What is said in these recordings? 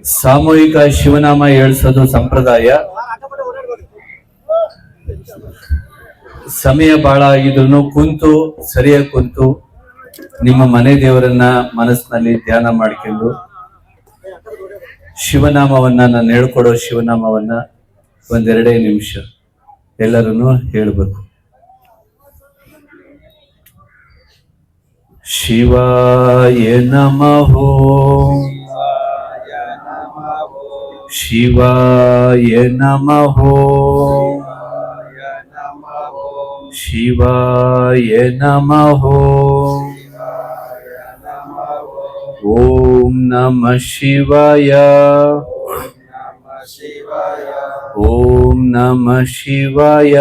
ಸಾಮೂಹಿಕ ಶಿವನಾಮ ಹೇಳಿಸೋದು ಸಂಪ್ರದಾಯ. ಸಮಯ ಬಹಳ ಆಗಿದ್ರು ಕುಂತು ಸರಿಯಾಗಿ ಕುಂತು ನಿಮ್ಮ ಮನೆ ದೇವರನ್ನ ಮನಸ್ಸಿನಲ್ಲಿ ಧ್ಯಾನ ಮಾಡಿಕೊಂಡು ಶಿವನಾಮವನ್ನ, ನಾನು ಹೇಳ್ಕೊಡೋ ಶಿವನಾಮವನ್ನ ಒಂದೆರಡೇ ನಿಮಿಷ ಎಲ್ಲರೂ ಹೇಳ್ಬೇಕು. ಶಿವಾಯ ನಮಃ, ಶಿವಾಯ ನಮಃ, ಶಿವಾಯ ನಮಃ. ಓಂ ನಮಃ ಶಿವಾಯ, ಓಂ ನಮಃ ಶಿವಾಯ,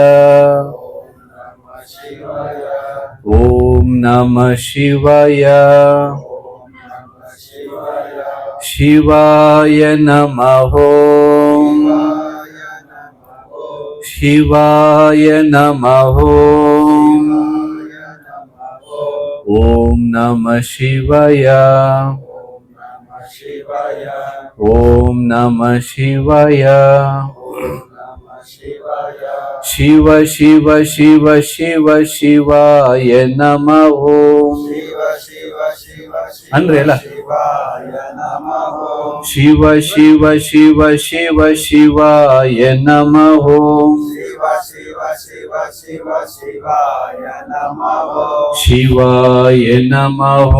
ಓಂ ನಮಃ ಶಿವಾಯ. ಶಿವಾಯ ನಮಃ, ಶಿವಾಯ ನಮಃ. ಓಂ ನಮಃ ಶಿವಾಯ, ಓಂ ನಮಃ ಶಿವಾಯ. ಶಿವ ಶಿವ ಶಿವ ಶಿವ ಶಿವಾಯ ನಮಃ. ಅಂದ್ರೆ ಅಲ್ಲ, ಶಿವ ಶಿವ ಶಿವ ಶಿವ ಶಿವಾಯ ನಮಃ. ಶಿವಾಯ ನಮಃ.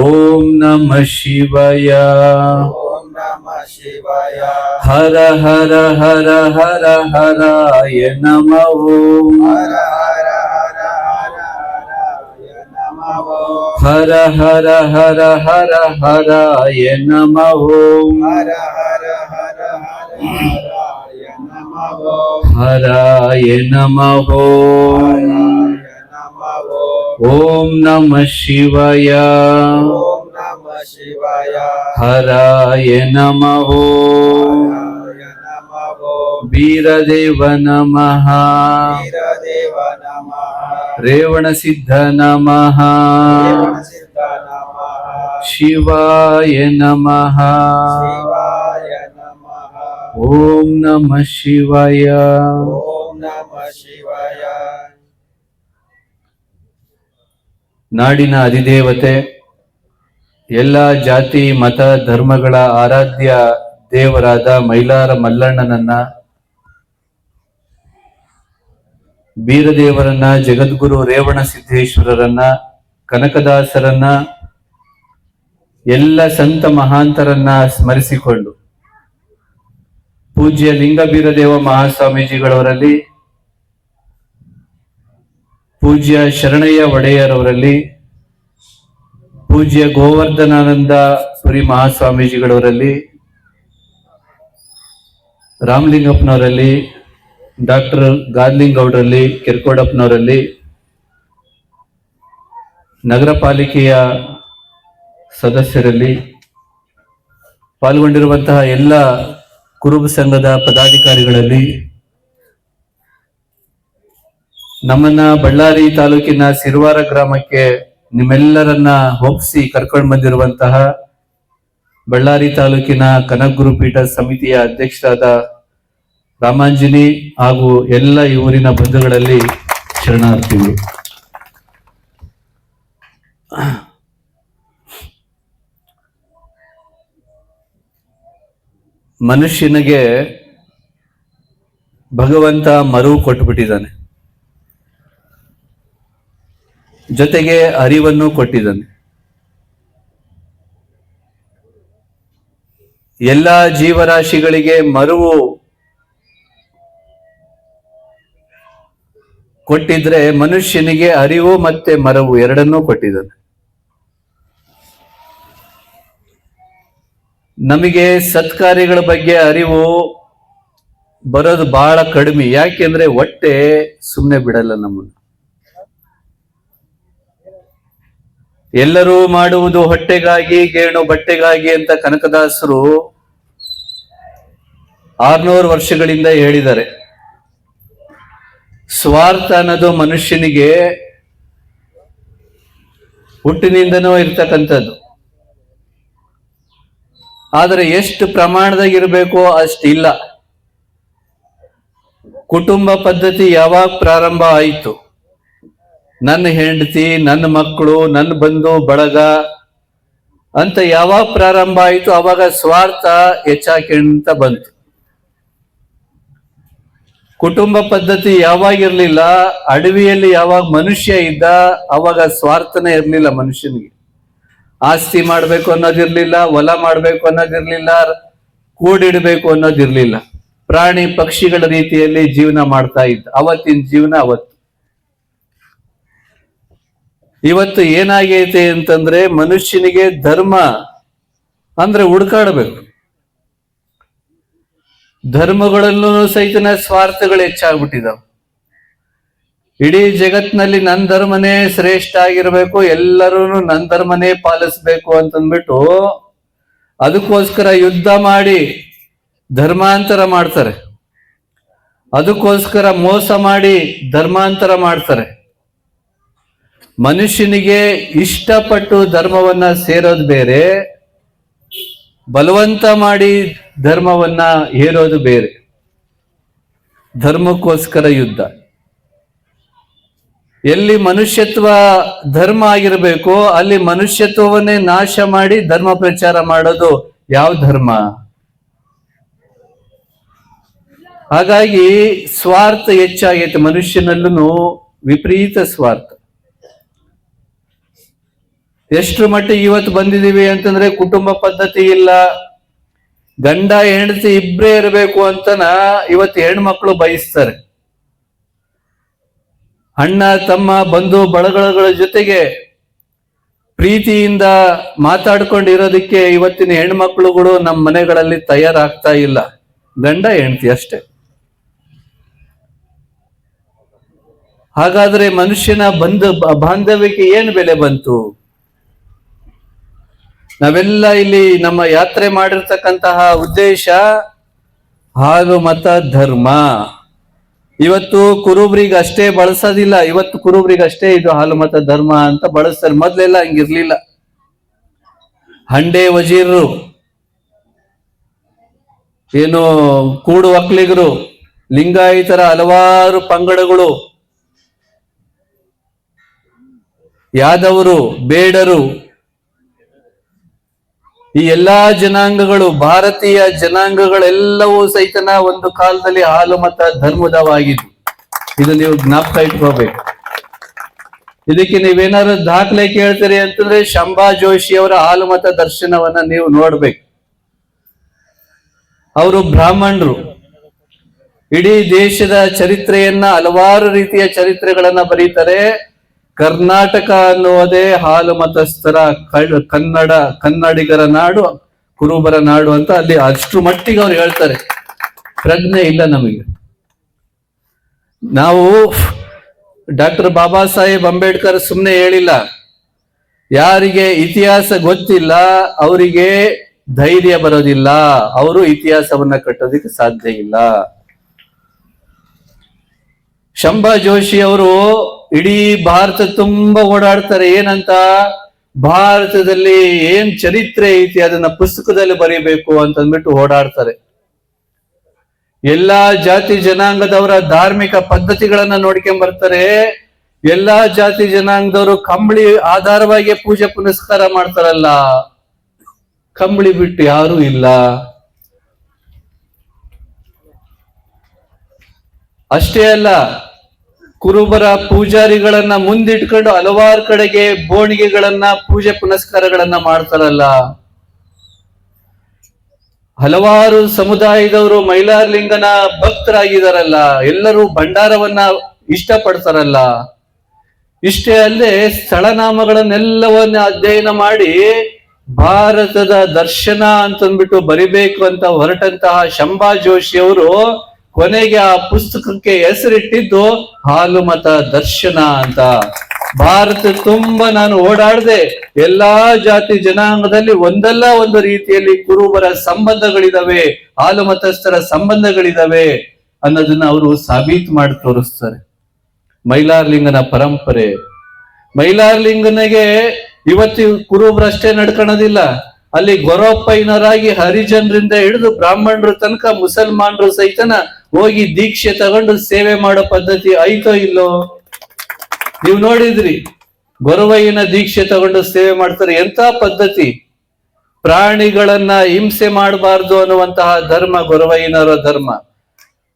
ಓಂ ನಮಃ ಶಿವಾಯ. ಹರ ಹರ ಹರ ಹರ ಹರಾಯ ನಮಃ. ಹರ ಹರ ಹರ ಹರ ಹರಾಯ ನಮಃ. ಹರಾಯ ನಮಃ. ಓಂ ನಮಃ ಶಿವಾಯ. ಹರಾಯ ನಮಃ. ವೀರದೇವ ನಮಃ. ರೇವಣ ಸಿದ್ಧ ನಮಃ. ಶಿವಾಯ ನಮಃ. ಓಂ ನಮಃ ಶಿವಾಯ. ನಾಡಿನ ಅಧಿದೇವತೆ, ಎಲ್ಲ ಜಾತಿ ಮತ ಧರ್ಮಗಳ ಆರಾಧ್ಯ ದೇವರಾದ ಮೈಲಾರ ಮಲ್ಲಣ್ಣನನ್ನ, ಬೀರದೇವರನ್ನ, ಜಗದ್ಗುರು ರೇವಣ ಸಿದ್ದೇಶ್ವರರನ್ನ, ಕನಕದಾಸರನ್ನ, ಎಲ್ಲ ಸಂತ ಮಹಾಂತರನ್ನ ಸ್ಮರಿಸಿಕೊಂಡು ಪೂಜ್ಯ ಲಿಂಗಬೀರದೇವ ಮಹಾಸ್ವಾಮೀಜಿಗಳವರಲ್ಲಿ, ಪೂಜ್ಯ ಶರಣಯ್ಯ ಒಡೆಯರವರಲ್ಲಿ, ಪೂಜ್ಯ ಗೋವರ್ಧನಾನಂದ ಪುರಿ ಮಹಾಸ್ವಾಮೀಜಿಗಳವರಲ್ಲಿ, ರಾಮಲಿಂಗಪ್ಪನವರಲ್ಲಿ, ಡಾಕ್ಟರ್ ಗಾದ್ಲಿಂಗೌಡರಲ್ಲಿ, ಕೆರ್ಕೋಡಪ್ಪನವರಲ್ಲಿ, ನಗರ ಪಾಲಿಕೆಯ ಸದಸ್ಯರಲ್ಲಿ, ಪಾಲ್ಗೊಂಡಿರುವಂತಹ ಎಲ್ಲ ಕುರುಬ ಸಂಘದ ಪದಾಧಿಕಾರಿಗಳಲ್ಲಿ, ನಮ್ಮನ್ನ ಬಳ್ಳಾರಿ ತಾಲೂಕಿನ ಸಿರುವಾರ ಗ್ರಾಮಕ್ಕೆ ನಿಮ್ಮೆಲ್ಲರನ್ನ ಒಪ್ಪಿಸಿ ಕರ್ಕೊಂಡು ಬಂದಿರುವಂತಹ ಬಳ್ಳಾರಿ ತಾಲೂಕಿನ ಕನಕಗುರು ಪೀಠ ಸಮಿತಿಯ ಅಧ್ಯಕ್ಷರಾದ ರಾಮಾಂಜಿನಿ ಹಾಗೂ ಎಲ್ಲ ಈ ಊರಿನ ಬಂಧುಗಳಲ್ಲಿ ಶರಣಾರ್ಥಿಗಳು. ಮನುಷ್ಯನಿಗೆ ಭಗವಂತ ಮರುವು ಕೊಟ್ಟುಬಿಟ್ಟಿದ್ದಾನೆ, ಜೊತೆಗೆ ಅರಿವನ್ನು ಕೊಟ್ಟಿದ್ದಾನೆ. ಎಲ್ಲ ಜೀವರಾಶಿಗಳಿಗೆ ಮರುವು ಕೊಟ್ಟಿದ್ರೆ ಮನುಷ್ಯನಿಗೆ ಅರಿವು ಮತ್ತೆ ಮರವು ಎರಡನ್ನೂ ಕೊಟ್ಟಿದ್ದಾನೆ. ನಮಗೆ ಸತ್ಕಾರ್ಯಗಳ ಬಗ್ಗೆ ಅರಿವು ಬರೋದು ಬಹಳ ಕಡಿಮೆ. ಯಾಕೆಂದ್ರೆ ಹೊಟ್ಟೆ ಸುಮ್ಮನೆ ಬಿಡಲ್ಲ ನಮ್ಮನ್ನು. ಎಲ್ಲರೂ ಮಾಡುವುದು ಹೊಟ್ಟೆಗಾಗಿ, ಗೇಣು ಬಟ್ಟೆಗಾಗಿ ಅಂತ ಕನಕದಾಸರು 600 ವರ್ಷಗಳಿಂದ ಹೇಳಿದ್ದಾರೆ. ಸ್ವಾರ್ಥ ಅನ್ನೋದು ಮನುಷ್ಯನಿಗೆ ಹುಟ್ಟಿನಿಂದನೂ ಇರ್ತಕ್ಕಂಥದ್ದು. ಆದರೆ ಎಷ್ಟು ಪ್ರಮಾಣದಾಗ ಇರಬೇಕೋ ಅಷ್ಟಿಲ್ಲ. ಕುಟುಂಬ ಪದ್ಧತಿ ಯಾವಾಗ ಪ್ರಾರಂಭ ಆಯಿತು? ನನ್ನ ಹೆಂಡತಿ, ನನ್ನ ಮಕ್ಕಳು, ನನ್ನ ಬಂಧು ಬಳಗ ಅಂತ ಯಾವಾಗ ಪ್ರಾರಂಭ ಆಯಿತು ಅವಾಗ ಸ್ವಾರ್ಥ ಹೆಚ್ಚಾಕೊಂತ ಬಂತು. ಕುಟುಂಬ ಪದ್ಧತಿ ಯಾವಾಗಿರ್ಲಿಲ್ಲ, ಅಡವಿಯಲ್ಲಿ ಯಾವಾಗ ಮನುಷ್ಯ ಇದ್ದ ಅವಾಗ ಸ್ವಾರ್ಥನೇ ಇರ್ಲಿಲ್ಲ ಮನುಷ್ಯನಿಗೆ. ಆಸ್ತಿ ಮಾಡ್ಬೇಕು ಅನ್ನೋದಿರ್ಲಿಲ್ಲ, ಹೊಲ ಮಾಡ್ಬೇಕು ಅನ್ನೋದಿರ್ಲಿಲ್ಲ, ಕೂಡಿಡ್ಬೇಕು ಅನ್ನೋದಿರ್ಲಿಲ್ಲ. ಪ್ರಾಣಿ ಪಕ್ಷಿಗಳ ರೀತಿಯಲ್ಲಿ ಜೀವನ ಮಾಡ್ತಾ ಇದ್ದ. ಅವತ್ತಿನ ಜೀವನ ಅವತ್ತು. ಇವತ್ತು ಏನಾಗೈತೆ ಅಂತಂದ್ರೆ ಮನುಷ್ಯನಿಗೆ ಧರ್ಮ ಅಂದ್ರೆ ಹುಡುಕಾಡಬೇಕು. ಧರ್ಮಗಳಲ್ಲೂ ಸಹಿತನ ಸ್ವಾರ್ಥಗಳು ಹೆಚ್ಚಾಗ್ಬಿಟ್ಟಿದಾವೆ. ಇಡೀ ಜಗತ್ತಿನಲ್ಲಿ ನನ್ನ ಧರ್ಮನೇ ಶ್ರೇಷ್ಠ ಆಗಿರ್ಬೇಕು, ಎಲ್ಲರೂ ನನ್ನ ಧರ್ಮನೇ ಪಾಲಿಸ್ಬೇಕು ಅಂತಂದ್ಬಿಟ್ಟು ಅದಕ್ಕೋಸ್ಕರ ಯುದ್ಧ ಮಾಡಿ ಧರ್ಮಾಂತರ ಮಾಡ್ತಾರೆ. ಅದಕ್ಕೋಸ್ಕರ ಮೋಸ ಮಾಡಿ ಧರ್ಮಾಂತರ ಮಾಡ್ತಾರೆ. ಮನುಷ್ಯನಿಗೆ ಇಷ್ಟಪಟ್ಟು ಧರ್ಮವನ್ನ ಸೇರೋದು ಬೇರೆ, ಬಲವಂತ ಮಾಡಿ ಧರ್ಮವನ್ನ ಹೇರೋದು ಬೇರೆ. ಧರ್ಮಕ್ಕೋಸ್ಕರ ಯುದ್ಧ. ಎಲ್ಲಿ ಮನುಷ್ಯತ್ವ ಧರ್ಮ ಆಗಿರ್ಬೇಕು ಅಲ್ಲಿ ಮನುಷ್ಯತ್ವವನ್ನೇ ನಾಶ ಮಾಡಿ ಧರ್ಮ ಪ್ರಚಾರ ಮಾಡೋದು ಯಾವ ಧರ್ಮ? ಹಾಗಾಗಿ ಸ್ವಾರ್ಥ ಹೆಚ್ಚಾಗೈತೆ ಮನುಷ್ಯನಲ್ಲೂ, ವಿಪರೀತ ಸ್ವಾರ್ಥ. ಎಷ್ಟು ಮಟ್ಟಿಗೆ ಇವತ್ತು ಬಂದಿದೀವಿ ಅಂತಂದ್ರೆ ಕುಟುಂಬ ಪದ್ಧತಿ ಇಲ್ಲ, ಗಂಡ ಹೆಂಡತಿ ಇಬ್ಬರೇ ಇರಬೇಕು ಅಂತನ ಇವತ್ತು ಹೆಣ್ಮಕ್ಳು ಬಯಸ್ತಾರೆ. ಅಣ್ಣ ತಮ್ಮ ಬಂಧು ಬಳಗಗಳ ಜೊತೆಗೆ ಪ್ರೀತಿಯಿಂದ ಮಾತಾಡ್ಕೊಂಡಿರೋದಕ್ಕೆ ಇವತ್ತಿನ ಹೆಣ್ಮಕ್ಳುಗಳು ನಮ್ಮ ಮನೆಗಳಲ್ಲಿ ತಯಾರಾಗ್ತಾ ಇಲ್ಲ. ಗಂಡ ಹೆಂಡತಿ ಅಷ್ಟೇ. ಹಾಗಾದ್ರೆ ಮನುಷ್ಯನ ಬಾಂಧವ್ಯಕ್ಕೆ ಏನು ಬೆಲೆ ಬಂತು? ನಾವೆಲ್ಲ ಇಲ್ಲಿ ನಮ್ಮ ಯಾತ್ರೆ ಮಾಡಿರ್ತಕ್ಕಂತಹ ಉದ್ದೇಶ ಹಾಲು ಮತ ಧರ್ಮ. ಇವತ್ತು ಕುರುಬ್ರಿಗೆ ಅಷ್ಟೇ ಬಳಸೋದಿಲ್ಲ. ಇವತ್ತು ಕುರುಬ್ರಿಗೆ ಅಷ್ಟೇ ಇದು ಹಾಲು ಮತ ಧರ್ಮ ಅಂತ ಬಳಸ್ತಾರೆ. ಮೊದ್ಲೆಲ್ಲ ಹಂಗಿರ್ಲಿಲ್ಲ. ಹಂಡೆ ವಜೀರರು, ಏನು ಕೂಡು ಒಕ್ಕಲಿಗರು, ಲಿಂಗಾಯತರ ಹಲವಾರು ಪಂಗಡಗಳು, ಯಾದವರು, ಬೇಡರು, ಈ ಎಲ್ಲಾ ಜನಾಂಗಗಳು, ಭಾರತೀಯ ಜನಾಂಗಗಳೆಲ್ಲವೂ ಸಹಿತನ ಒಂದು ಕಾಲದಲ್ಲಿ ಹಾಲು ಮತ ಧರ್ಮದವಾಗಿದ್ದು. ಇದು ನೀವು ಜ್ಞಾಪಕ ಇಟ್ಕೋಬೇಕು. ಇದಕ್ಕೆ ನೀವೇನಾದ್ರು ದಾಖಲೆ ಕೇಳ್ತೀರಿ ಅಂತಂದ್ರೆ ಶಂಭಾ ಜೋಶಿ ಅವರ ಹಾಲು ಮತ ದರ್ಶನವನ್ನ ನೀವು ನೋಡ್ಬೇಕು. ಅವರು ಬ್ರಾಹ್ಮಣರು. ಇಡೀ ದೇಶದ ಚರಿತ್ರೆಯನ್ನ, ಹಲವಾರು ರೀತಿಯ ಚರಿತ್ರೆಗಳನ್ನ ಬರೀತಾರೆ. ಕರ್ನಾಟಕ ಅನ್ನುವುದೇ ಹಾಲು ಮತಸ್ಥರ ಕನ್ನಡಿಗರ ನಾಡು, ಕುರುಬರ ನಾಡು ಅಂತ ಅಲ್ಲಿ ಅಷ್ಟು ಮಟ್ಟಿಗೆ ಅವ್ರು ಹೇಳ್ತಾರೆ. ಪ್ರಜ್ಞೆ ಇಲ್ಲ ನಮಗೆ. ನಾವು ಡಾಕ್ಟರ್ ಬಾಬಾ ಸಾಹೇಬ್ ಅಂಬೇಡ್ಕರ್ ಸುಮ್ಮನೆ ಹೇಳಿಲ್ಲ. ಯಾರಿಗೆ ಇತಿಹಾಸ ಗೊತ್ತಿಲ್ಲ ಅವರಿಗೆ ಧೈರ್ಯ ಬರೋದಿಲ್ಲ, ಅವರು ಇತಿಹಾಸವನ್ನ ಕಟ್ಟೋದಕ್ಕೆ ಸಾಧ್ಯ ಇಲ್ಲ. ಶಂಭಾ ಜೋಶಿ ಅವರು ಇಡೀ ಭಾರತ ತುಂಬಾ ಓಡಾಡ್ತಾರೆ. ಏನಂತ? ಭಾರತದಲ್ಲಿ ಏನ್ ಚರಿತ್ರೆ ಐತಿ ಅದನ್ನ ಪುಸ್ತಕದಲ್ಲಿ ಬರೀಬೇಕು ಅಂತಂದ್ಬಿಟ್ಟು ಓಡಾಡ್ತಾರೆ. ಎಲ್ಲಾ ಜಾತಿ ಜನಾಂಗದವರ ಧಾರ್ಮಿಕ ಪದ್ಧತಿಗಳನ್ನ ನೋಡ್ಕೊಂಡ್ ಬರ್ತಾರೆ. ಎಲ್ಲಾ ಜಾತಿ ಜನಾಂಗದವರು ಕಂಬಳಿ ಆಧಾರವಾಗಿ ಪೂಜೆ ಪುನಸ್ಕಾರ ಮಾಡ್ತಾರಲ್ಲ, ಕಂಬಳಿ ಬಿಟ್ಟು ಯಾರೂ ಇಲ್ಲ. ಅಷ್ಟೇ ಅಲ್ಲ, ಕುರುಬರ ಪೂಜಾರಿಗಳನ್ನ ಮುಂದಿಟ್ಕೊಂಡು ಹಲವಾರು ಕಡೆಗೆ ಬೋಣಿಗೆಗಳನ್ನ, ಪೂಜೆ ಪುನಸ್ಕಾರಗಳನ್ನ ಮಾಡ್ತಾರಲ್ಲ. ಹಲವಾರು ಸಮುದಾಯದವರು ಮೈಲಾರಲಿಂಗನ ಭಕ್ತರಾಗಿದಾರಲ್ಲ, ಎಲ್ಲರೂ ಭಂಡಾರವನ್ನ ಇಷ್ಟಪಡ್ತಾರಲ್ಲ. ಇಷ್ಟೇ ಅಲ್ಲದೆ ಸ್ಥಳನಾಮಗಳನ್ನೆಲ್ಲವನ್ನ ಅಧ್ಯಯನ ಮಾಡಿ ಭಾರತದ ದರ್ಶನ ಅಂತಂದ್ಬಿಟ್ಟು ಬರಿಬೇಕು ಅಂತ ಹೊರಟಂತಹ ಶಂಭಾ ಜೋಶಿ ಅವರು ಕೊನೆಗೆ ಆ ಪುಸ್ತಕಕ್ಕೆ ಹೆಸರಿಟ್ಟಿದ್ದು ಹಾಲು ಮತ ದರ್ಶನ ಅಂತ. ಭಾರತ ತುಂಬಾ ನಾನು ಓಡಾಡದೆ, ಎಲ್ಲಾ ಜಾತಿ ಜನಾಂಗದಲ್ಲಿ ಒಂದಲ್ಲ ಒಂದು ರೀತಿಯಲ್ಲಿ ಕುರುಬರ ಸಂಬಂಧಗಳಿದಾವೆ, ಹಾಲು ಮತಸ್ಥರ ಸಂಬಂಧಗಳಿದಾವೆ ಅನ್ನೋದನ್ನ ಅವರು ಸಾಬೀತು ಮಾಡಿ ತೋರಿಸ್ತಾರೆ. ಮೈಲಾರಲಿಂಗನ ಪರಂಪರೆ, ಮೈಲಾರಲಿಂಗನಿಗೆ ಇವತ್ತು ಕುರುಬರಷ್ಟೇ ನಡ್ಕೊಳ್ಳೋದಿಲ್ಲ, ಅಲ್ಲಿ ಗೊರಪ್ಪಯ್ಯನವರಾಗಿ ಹರಿಜನರಿಂದ ಹಿಡಿದು ಬ್ರಾಹ್ಮಣರ ತನಕ ಮುಸಲ್ಮಾನರು ಸಹಿತನ ಹೋಗಿ ದೀಕ್ಷೆ ತಗೊಂಡು ಸೇವೆ ಮಾಡೋ ಪದ್ಧತಿ ಐತೋ ಇಲ್ಲೋ? ನೀವು ನೋಡಿದ್ರಿ, ಗೊರವಯ್ಯನ ದೀಕ್ಷೆ ತಗೊಂಡು ಸೇವೆ ಮಾಡ್ತಾರೆ. ಎಂತ ಪದ್ಧತಿ! ಪ್ರಾಣಿಗಳನ್ನ ಹಿಂಸೆ ಮಾಡಬಾರ್ದು ಅನ್ನುವಂತಹ ಧರ್ಮ ಗೊರವಯ್ಯನವರ ಧರ್ಮ.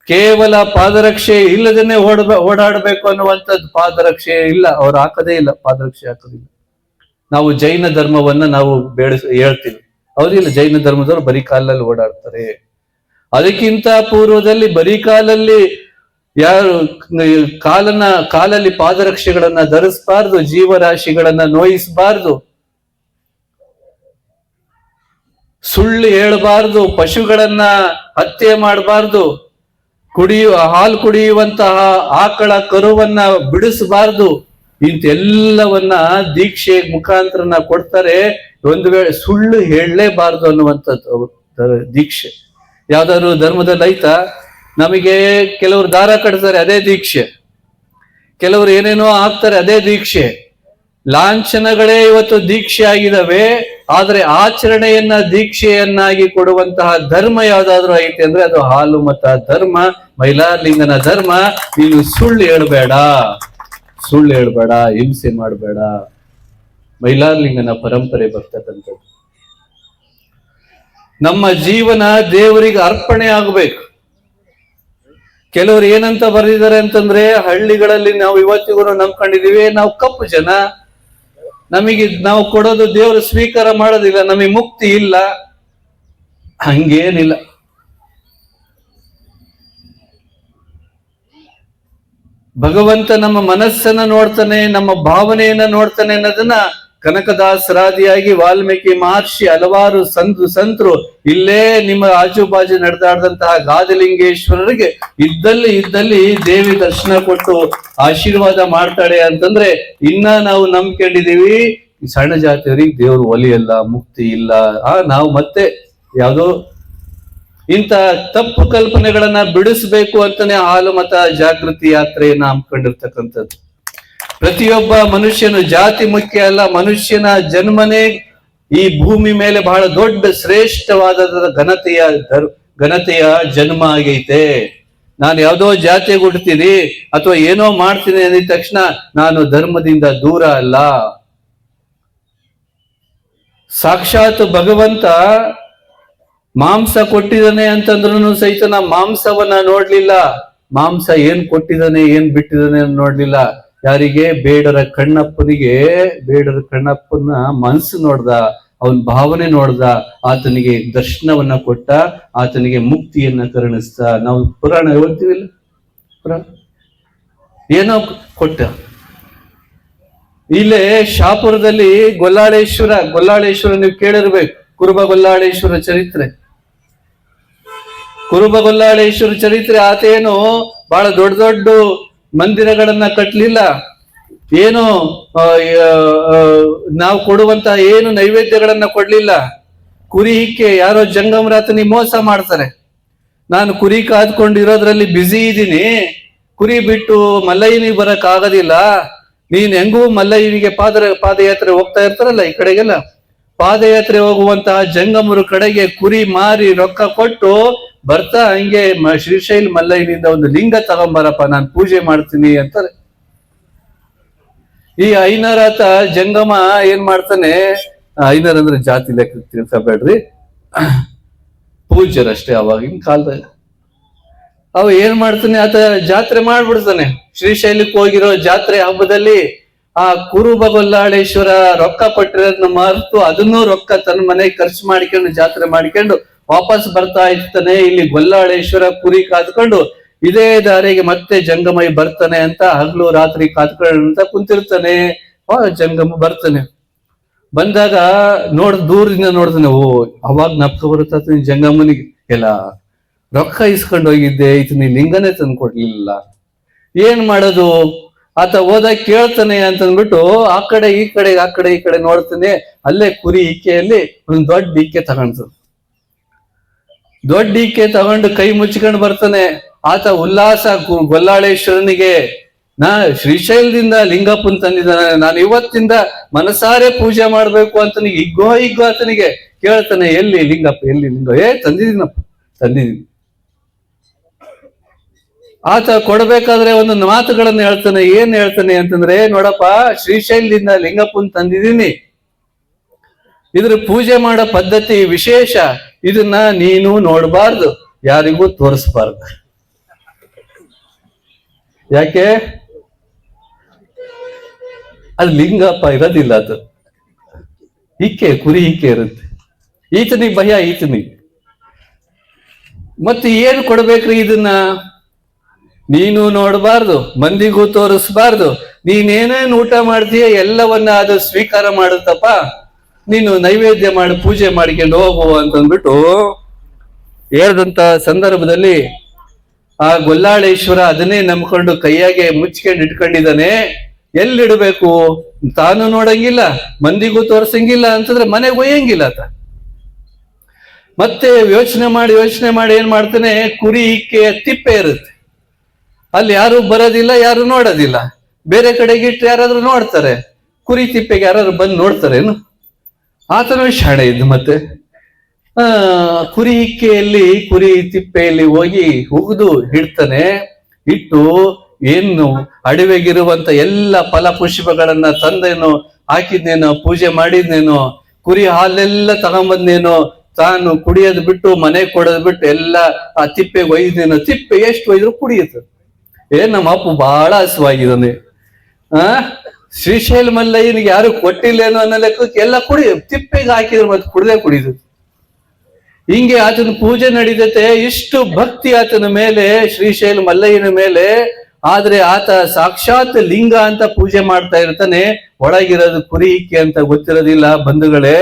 ಕೇವಲ ಪಾದರಕ್ಷೆ ಇಲ್ಲದೇನೆ ಓಡಾಡ್ಬೇಕು ಅನ್ನುವಂಥದ್ದು. ಪಾದರಕ್ಷೆ ಇಲ್ಲ, ಅವ್ರು ಹಾಕದೇ ಇಲ್ಲ, ಪಾದರಕ್ಷೆ ಹಾಕೋದಿಲ್ಲ. ನಾವು ಜೈನ ಧರ್ಮವನ್ನ ನಾವು ಹೇಳ್ತೀವಿ, ಅವ್ರಿಲ್ಲ. ಜೈನ ಧರ್ಮದವ್ರು ಬರೀ ಕಾಲಲ್ಲಿ ಓಡಾಡ್ತಾರೆ. ಅದಕ್ಕಿಂತ ಪೂರ್ವದಲ್ಲಿ ಬರೀ ಕಾಲಲ್ಲಿ ಯಾರು ಕಾಲಲ್ಲಿ ಪಾದರಕ್ಷೆಗಳನ್ನ ಧರಿಸಬಾರ್ದು, ಜೀವರಾಶಿಗಳನ್ನ ನೋಯಿಸಬಾರ್ದು, ಸುಳ್ಳು ಹೇಳಬಾರ್ದು, ಪಶುಗಳನ್ನ ಹತ್ಯೆ ಮಾಡಬಾರ್ದು, ಹಾಲು ಕುಡಿಯುವಂತಹ ಆಕಳ ಕರುವನ್ನ ಬಿಡಿಸಬಾರ್ದು. ಇಂತೆಲ್ಲವನ್ನ ದೀಕ್ಷೆ ಮುಖಾಂತರನ ಕೊಡ್ತಾರೆ. ಒಂದು ವೇಳೆ ಸುಳ್ಳು ಹೇಳಲೇಬಾರ್ದು ಅನ್ನುವಂಥದ್ದು ದೀಕ್ಷೆ. ಯಾವ್ದಾದ್ರು ಧರ್ಮದಲ್ಲಿ ಐತಾ? ನಮಗೆ ಕೆಲವರು ದಾರ ಕಟ್ತಾರೆ, ಅದೇ ದೀಕ್ಷೆ. ಕೆಲವರು ಏನೇನೋ ಆಗ್ತಾರೆ, ಅದೇ ದೀಕ್ಷೆ. ಲಾಂಛನಗಳೇ ಇವತ್ತು ದೀಕ್ಷೆ ಆಗಿದಾವೆ. ಆದ್ರೆ ಆಚರಣೆಯನ್ನ ದೀಕ್ಷೆಯನ್ನಾಗಿ ಕೊಡುವಂತಹ ಧರ್ಮ ಯಾವ್ದಾದ್ರು ಐತೆ ಅಂದ್ರೆ ಅದು ಹಾಲು ಮತ ಧರ್ಮ, ಮೈಲಾರಲಿಂಗನ ಧರ್ಮ. ನೀನು ಸುಳ್ಳು ಹೇಳ್ಬೇಡ, ಹಿಂಸೆ ಮಾಡಬೇಡ. ಮೈಲಾರಲಿಂಗನ ಪರಂಪರೆ ಬರ್ತಕ್ಕಂಥದ್ದು. ನಮ್ಮ ಜೀವನ ದೇವರಿಗೆ ಅರ್ಪಣೆ ಆಗ್ಬೇಕು. ಕೆಲವರು ಏನಂತ ಬರೆದಿದ್ದಾರೆ ಅಂತಂದ್ರೆ, ಹಳ್ಳಿಗಳಲ್ಲಿ ನಾವು ಇವತ್ತಿಗೂ ನಂಬ್ಕೊಂಡಿದೀವಿ, ನಾವು ಕಪ್ಪು ಜನ, ನಮಗೆ ನಾವು ಕೊಡೋದು ದೇವರು ಸ್ವೀಕಾರ ಮಾಡೋದಿಲ್ಲ, ನಮಗೆ ಮುಕ್ತಿ ಇಲ್ಲ. ಹಂಗೇನಿಲ್ಲ. ಭಗವಂತ ನಮ್ಮ ಮನಸ್ಸನ್ನ ನೋಡ್ತಾನೆ, ನಮ್ಮ ಭಾವನೆಯನ್ನ ನೋಡ್ತಾನೆ ಅನ್ನೋದನ್ನ ಕನಕದಾಸರಾದಿಯಾಗಿ ವಾಲ್ಮೀಕಿ ಮಹರ್ಷಿ, ಹಲವಾರು ಸಂತರು ಇಲ್ಲೇ ನಿಮ್ಮ ಆಜುಬಾಜು ನಡೆದಾಡದಂತಹ ಗಾದಿಲಿಂಗೇಶ್ವರರಿಗೆ ಇದ್ದಲ್ಲಿ ದೇವಿ ದರ್ಶನ ಕೊಟ್ಟು ಆಶೀರ್ವಾದ ಮಾಡ್ತಾಳೆ ಅಂತಂದ್ರೆ ಇನ್ನ ನಾವು ನಂಬ್ಕೊಂಡಿದೀವಿ ಸಣ್ಣ ಜಾತಿಯವರಿಗೆ ದೇವರು ಒಲಿಯಲ್ಲ, ಮುಕ್ತಿ ಇಲ್ಲ. ನಾವು ಮತ್ತೆ ಯಾವ್ದೋ ಇಂಥ ತಪ್ಪು ಕಲ್ಪನೆಗಳನ್ನ ಬಿಡಿಸ್ಬೇಕು ಅಂತಾನೆ ಹಾಲು ಮತ ಜಾಗೃತಿ ಯಾತ್ರೆಯನ್ನ ಹಮ್ಮಿಕೊಂಡಿರ್ತಕ್ಕಂಥದ್ದು. ಪ್ರತಿಯೊಬ್ಬ ಮನುಷ್ಯನು ಜಾತಿ ಮುಖ್ಯ ಅಲ್ಲ, ಮನುಷ್ಯನ ಜನ್ಮನೇ ಈ ಭೂಮಿ ಮೇಲೆ ಬಹಳ ದೊಡ್ಡ ಶ್ರೇಷ್ಠವಾದ ಘನತೆಯ ಜನ್ಮ ಆಗೈತೆ. ನಾನು ಯಾವ್ದೋ ಜಾತಿಗೆ ಹುಡ್ತೀನಿ ಅಥವಾ ಏನೋ ಮಾಡ್ತೀನಿ ಅಂದಿದ ತಕ್ಷಣ ನಾನು ಧರ್ಮದಿಂದ ದೂರ ಅಲ್ಲ. ಸಾಕ್ಷಾತ್ ಭಗವಂತ ಮಾಂಸ ಕೊಟ್ಟಿದ್ದಾನೆ ಅಂತಂದ್ರೂ ಸಹಿತ ನಾ ಮಾಂಸವನ್ನ ನೋಡ್ಲಿಲ್ಲ. ಮಾಂಸ ಏನ್ ಕೊಟ್ಟಿದ್ದಾನೆ ಏನ್ ಬಿಟ್ಟಿದ್ದಾನೆ ನೋಡ್ಲಿಲ್ಲ. ಯಾರಿಗೆ? ಬೇಡರ ಕಣ್ಣಪ್ಪನ ಮನಸ್ಸು ನೋಡ್ದ, ಅವನ್ ಭಾವನೆ ನೋಡ್ದ, ಆತನಿಗೆ ದರ್ಶನವನ್ನ ಕೊಟ್ಟ, ಆತನಿಗೆ ಮುಕ್ತಿಯನ್ನ ಕರುಣಿಸ್ತ. ನಾವು ಪುರಾಣ ಓದ್ತೀವಿಲ್ಲ, ಏನೋ ಕೊಟ್ಟ. ಇಲ್ಲೇ ಶಾಪುರದಲ್ಲಿ ಗೊಲ್ಲಾಳೇಶ್ವರ ನೀವು ಕೇಳಿರ್ಬೇಕು. ಕುರುಬ ಗೊಲ್ಲಾಳೇಶ್ವರ ಚರಿತ್ರೆ. ಆತೇನು ಬಹಳ ದೊಡ್ಡ ದೊಡ್ಡ ಮಂದಿರಗಳನ್ನ ಕಟ್ಲಿಲ್ಲ. ಏನು ನಾವು ಕೊಡುವಂತಹ ಏನು ನೈವೇದ್ಯಗಳನ್ನ ಕೊಡ್ಲಿಲ್ಲ. ಕುರಿ ಹಿಕ್ಕೆ ಯಾರೋ ಜಂಗಮರಾತನಿಗೆ ಮೋಸ ಮಾಡ್ತಾರೆ. ನಾನು ಕುರಿ ಕಾದ್ಕೊಂಡಿರೋದ್ರಲ್ಲಿ ಬ್ಯುಸಿ ಇದ್ದೀನಿ, ಕುರಿ ಬಿಟ್ಟು ಮಲ್ಲಯ್ಯನಿಗೆ ಬರಕ್ ಆಗೋದಿಲ್ಲ, ನೀನ್ ಹೆಂಗೂ ಮಲ್ಲಯ್ಯನಿಗೆ ಪಾದಯಾತ್ರೆ ಹೋಗ್ತಾ ಇರ್ತಾರಲ್ಲ ಈ ಕಡೆಗೆಲ್ಲ, ಪಾದಯಾತ್ರೆ ಹೋಗುವಂತಹ ಜಂಗಮರ ಕಡೆಗೆ ಕುರಿ ಮಾರಿ ರೊಕ್ಕ ಕೊಟ್ಟು ಬರ್ತಾ ಹಂಗೆ ಶ್ರೀಶೈಲ ಮಲ್ಲಯ್ಯನಿಂದ ಒಂದು ಲಿಂಗ ತಗೊಂಬರಪ್ಪ, ನಾನು ಪೂಜೆ ಮಾಡ್ತೀನಿ ಅಂತಾರೆ. ಈ ಐನರಾತ ಜಂಗಮ ಏನ್ ಮಾಡ್ತಾನೆ, ಐನರ್ ಅಂದ್ರೆ ಜಾತಿ ಲೆಕ್ಕ ತಿಳ್ಕೊಬೇಡ್ರಿ, ಪೂಜ್ಯರಷ್ಟೇ ಅವಾಗಿನ ಕಾಲದಲ್ಲಿ. ಅವ ಏನ್ ಮಾಡ್ತಾನೆ, ಆತ ಜಾತ್ರೆ ಮಾಡ್ಬಿಡ್ತಾನೆ. ಶ್ರೀಶೈಲಕ್ಕೆ ಹೋಗಿರೋ ಜಾತ್ರೆ ಹಬ್ಬದಲ್ಲಿ ಆ ಕುರುಬ ಗೊಲ್ಲಾಳೇಶ್ವರ ರೊಕ್ಕ ಕೊಟ್ಟಿರೋದನ್ನ ಮರೆತು ಅದನ್ನೂ ರೊಕ್ಕ ತನ್ನ ಮನೆಗೆ ಖರ್ಚು ಮಾಡ್ಕೊಂಡು ಜಾತ್ರೆ ಮಾಡ್ಕೊಂಡು ವಾಪಸ್ ಬರ್ತಾ ಇರ್ತಾನೆ. ಇಲ್ಲಿ ಗೊಲ್ಲಾಳೇಶ್ವರ ಕುರಿ ಕಾದ್ಕೊಂಡು ಇದೇ ದಾರಿಗೆ ಮತ್ತೆ ಜಂಗಮೈ ಬರ್ತಾನೆ ಅಂತ ಹಗಲು ರಾತ್ರಿ ಕಾದ್ಕೊಂಡ ಕುಂತಿರ್ತಾನೆ. ಜಂಗಮ ಬರ್ತಾನೆ. ಬಂದಾಗ ದೂರದಿಂದ ನೋಡ್ತಾನೆ. ಅವಾಗ ನಪ್ಕ ಬರುತ್ತ ಜಂಗಮನಿಗೆ, ಎಲ್ಲ ರೊಕ್ಕ ಇಸ್ಕೊಂಡು ಹೋಗಿದ್ದೆ, ಈತನಿ ಲಿಂಗನೇ ತಂದು ಕೊಡ್ಲಿಲ್ಲ, ಏನ್ ಮಾಡೋದು? ಆತ ಹೋದಾಗ ಕೇಳ್ತಾನೆ ಅಂತಂದ್ಬಿಟ್ಟು ಆ ಕಡೆ ಈ ಕಡೆ ನೋಡ್ತಾನೆ. ಅಲ್ಲೇ ಕುರಿ ಇಕ್ಕೆಯಲ್ಲಿ ಒಂದು ದೊಡ್ಡ ಇಕ್ಕೆ ತಗೊಂಡು ಕೈ ಮುಚ್ಕೊಂಡು ಬರ್ತಾನೆ. ಆತ ಉಲ್ಲಾಸ ಗೊಲ್ಲಾಳೇಶ್ವರನಿಗೆ ನಾ ಶ್ರೀಶೈಲದಿಂದ ಲಿಂಗಪ್ಪನ್ ತಂದಿದ್ದಾನೆ, ನಾನು ಇವತ್ತಿಂದ ಮನಸಾರೆ ಪೂಜೆ ಮಾಡ್ಬೇಕು ಅಂತ ಹಿಗ್ಗೋ ಆತನಿಗೆ ಕೇಳ್ತಾನೆ, ಎಲ್ಲಿ ಲಿಂಗಪ್ಪ, ಎಲ್ಲಿ ಲಿಂಗ? ತಂದಿದ್ದೀನಪ್ಪ, ತಂದಿದ್ದೀನಿ. ಆತ ಕೊಡ್ಬೇಕಾದ್ರೆ ಒಂದು ಮಾತುಗಳನ್ನು ಹೇಳ್ತಾನೆ. ಏನ್ ಹೇಳ್ತಾನೆ ಅಂತಂದ್ರೆ, ನೋಡಪ್ಪ, ಶ್ರೀಶೈಲದಿಂದ ಲಿಂಗಪ್ಪನ್ ತಂದಿದ್ದೀನಿ, ಇದ್ರ ಪೂಜೆ ಮಾಡೋ ಪದ್ಧತಿ ವಿಶೇಷ, ಇದನ್ನ ನೀನು ನೋಡ್ಬಾರ್ದು, ಯಾರಿಗೂ ತೋರಿಸ್ಬಾರ್ದು. ಯಾಕೆ? ಅದು ಲಿಂಗಪ್ಪ ಇರೋದಿಲ್ಲ, ಅದು ಹಿಕ್ಕೆ, ಕುರಿ ಹಿಕ್ಕೆ ಇರುತ್ತೆ. ಈತನಿಗೆ ಭಯ, ಈತನಿಗೆ. ಮತ್ತೆ ಏನು ಕೊಡ್ಬೇಕ್ರಿ ಇದನ್ನ? ನೀನು ನೋಡಬಾರ್ದು, ಮಂದಿಗೂ ತೋರಿಸ್ಬಾರ್ದು, ನೀನೇನೇನು ಊಟ ಮಾಡ್ತೀಯ ಎಲ್ಲವನ್ನ ಅದು ಸ್ವೀಕಾರ ಮಾಡುತ್ತಪ್ಪ, ನೀನು ನೈವೇದ್ಯ ಮಾಡಿ ಪೂಜೆ ಮಾಡಿಕೊಂಡು ಹೋಗು ಅಂತಂದ್ಬಿಟ್ಟು ಹೇಳಿದಂತ ಸಂದರ್ಭದಲ್ಲಿ ಆ ಗೊಲ್ಲಾಳೇಶ್ವರ ಅದನ್ನೇ ನಂಬ್ಕೊಂಡು ಕೈಯಾಗೆ ಮುಚ್ಕೊಂಡು ಇಟ್ಕೊಂಡಿದ್ದಾನೆ. ಎಲ್ಲಿಡ್ಬೇಕು? ತಾನು ನೋಡಂಗಿಲ್ಲ, ಮಂದಿಗೂ ತೋರ್ಸಂಗಿಲ್ಲ ಅಂತಂದ್ರೆ ಮನೆಗೆ ಒಯ್ಯಂಗಿಲ್ಲ ಆತ. ಮತ್ತೆ ಯೋಚನೆ ಮಾಡಿ ಏನ್ ಮಾಡ್ತಾನೆ, ಕುರಿ ಹಿಕ್ಕೆಯ ತಿಪ್ಪೆ ಇರುತ್ತೆ, ಅಲ್ಲಿ ಯಾರು ಬರೋದಿಲ್ಲ, ಯಾರು ನೋಡೋದಿಲ್ಲ. ಬೇರೆ ಕಡೆಗೆ ಇಟ್ಟು ಯಾರಾದ್ರೂ ನೋಡ್ತಾರೆ, ಕುರಿ ತಿಪ್ಪೆಗೆ ಯಾರಾದ್ರೂ ಬಂದು ನೋಡ್ತಾರೇನು? ಆತನೂ ಶಾಣೆ ಇದ್ದು ಮತ್ತೆ ಕುರಿ ಹಿಕ್ಕೆಯಲ್ಲಿ, ಕುರಿ ತಿಪ್ಪೆಯಲ್ಲಿ ಹೋಗಿ ಉಗಿದು ಇಡ್ತಾನೆ. ಇಟ್ಟು ಏನು ಅಡವೆಗಿರುವಂತ ಎಲ್ಲ ಫಲ ಪುಷ್ಪಗಳನ್ನ ತಂದೇನೋ, ಹಾಕಿದ್ನೇನೋ, ಪೂಜೆ ಮಾಡಿದ್ನೇನೋ, ಕುರಿ ಹಾಲೆಲ್ಲ ತಗೊಂಬಂದೇನೋ, ತಾನು ಕುಡಿಯೋದ್ ಬಿಟ್ಟು ಮನೆ ಕೊಡೋದ್ ಬಿಟ್ಟು ಎಲ್ಲ ಆ ತಿಪ್ಪೆಗೆ ಒಯ್ದೇನೋ. ತಿಪ್ಪೆ ಎಷ್ಟು ಒಯ್ದ್ರು ಕುಡಿಯುತ್ತೆ. ನಮ್ಮ ಅಪ್ಪು ಬಹಳ ಹಸುವಾಗಿದ್ದಾನೆ. ಶ್ರೀಶೈಲ ಮಲ್ಲಯ್ಯನಿಗೆ ಯಾರು ಕೊಟ್ಟಿಲ್ಲೇನೋ ಅನ್ನೋ ಲೆಕ್ಕಕ್ಕೆ ಎಲ್ಲ ತಿಪ್ಪೆಗೆ ಹಾಕಿದ್ರು, ಮತ್ತೆ ಕುಡ್ದೇ ಕುಡಿದು. ಹಿಂಗೆ ಆತನ ಪೂಜೆ ನಡೀತತೆ. ಇಷ್ಟು ಭಕ್ತಿ ಆತನ ಮೇಲೆ, ಶ್ರೀಶೈಲ ಮಲ್ಲಯ್ಯನ ಮೇಲೆ. ಆದ್ರೆ ಆತ ಸಾಕ್ಷಾತ್ ಲಿಂಗ ಅಂತ ಪೂಜೆ ಮಾಡ್ತಾ ಇರ್ತಾನೆ, ಒಳಗಿರೋದು ಕುರಿ ಹಿಕ್ಕೆ ಅಂತ ಗೊತ್ತಿರೋದಿಲ್ಲ ಬಂಧುಗಳೇ.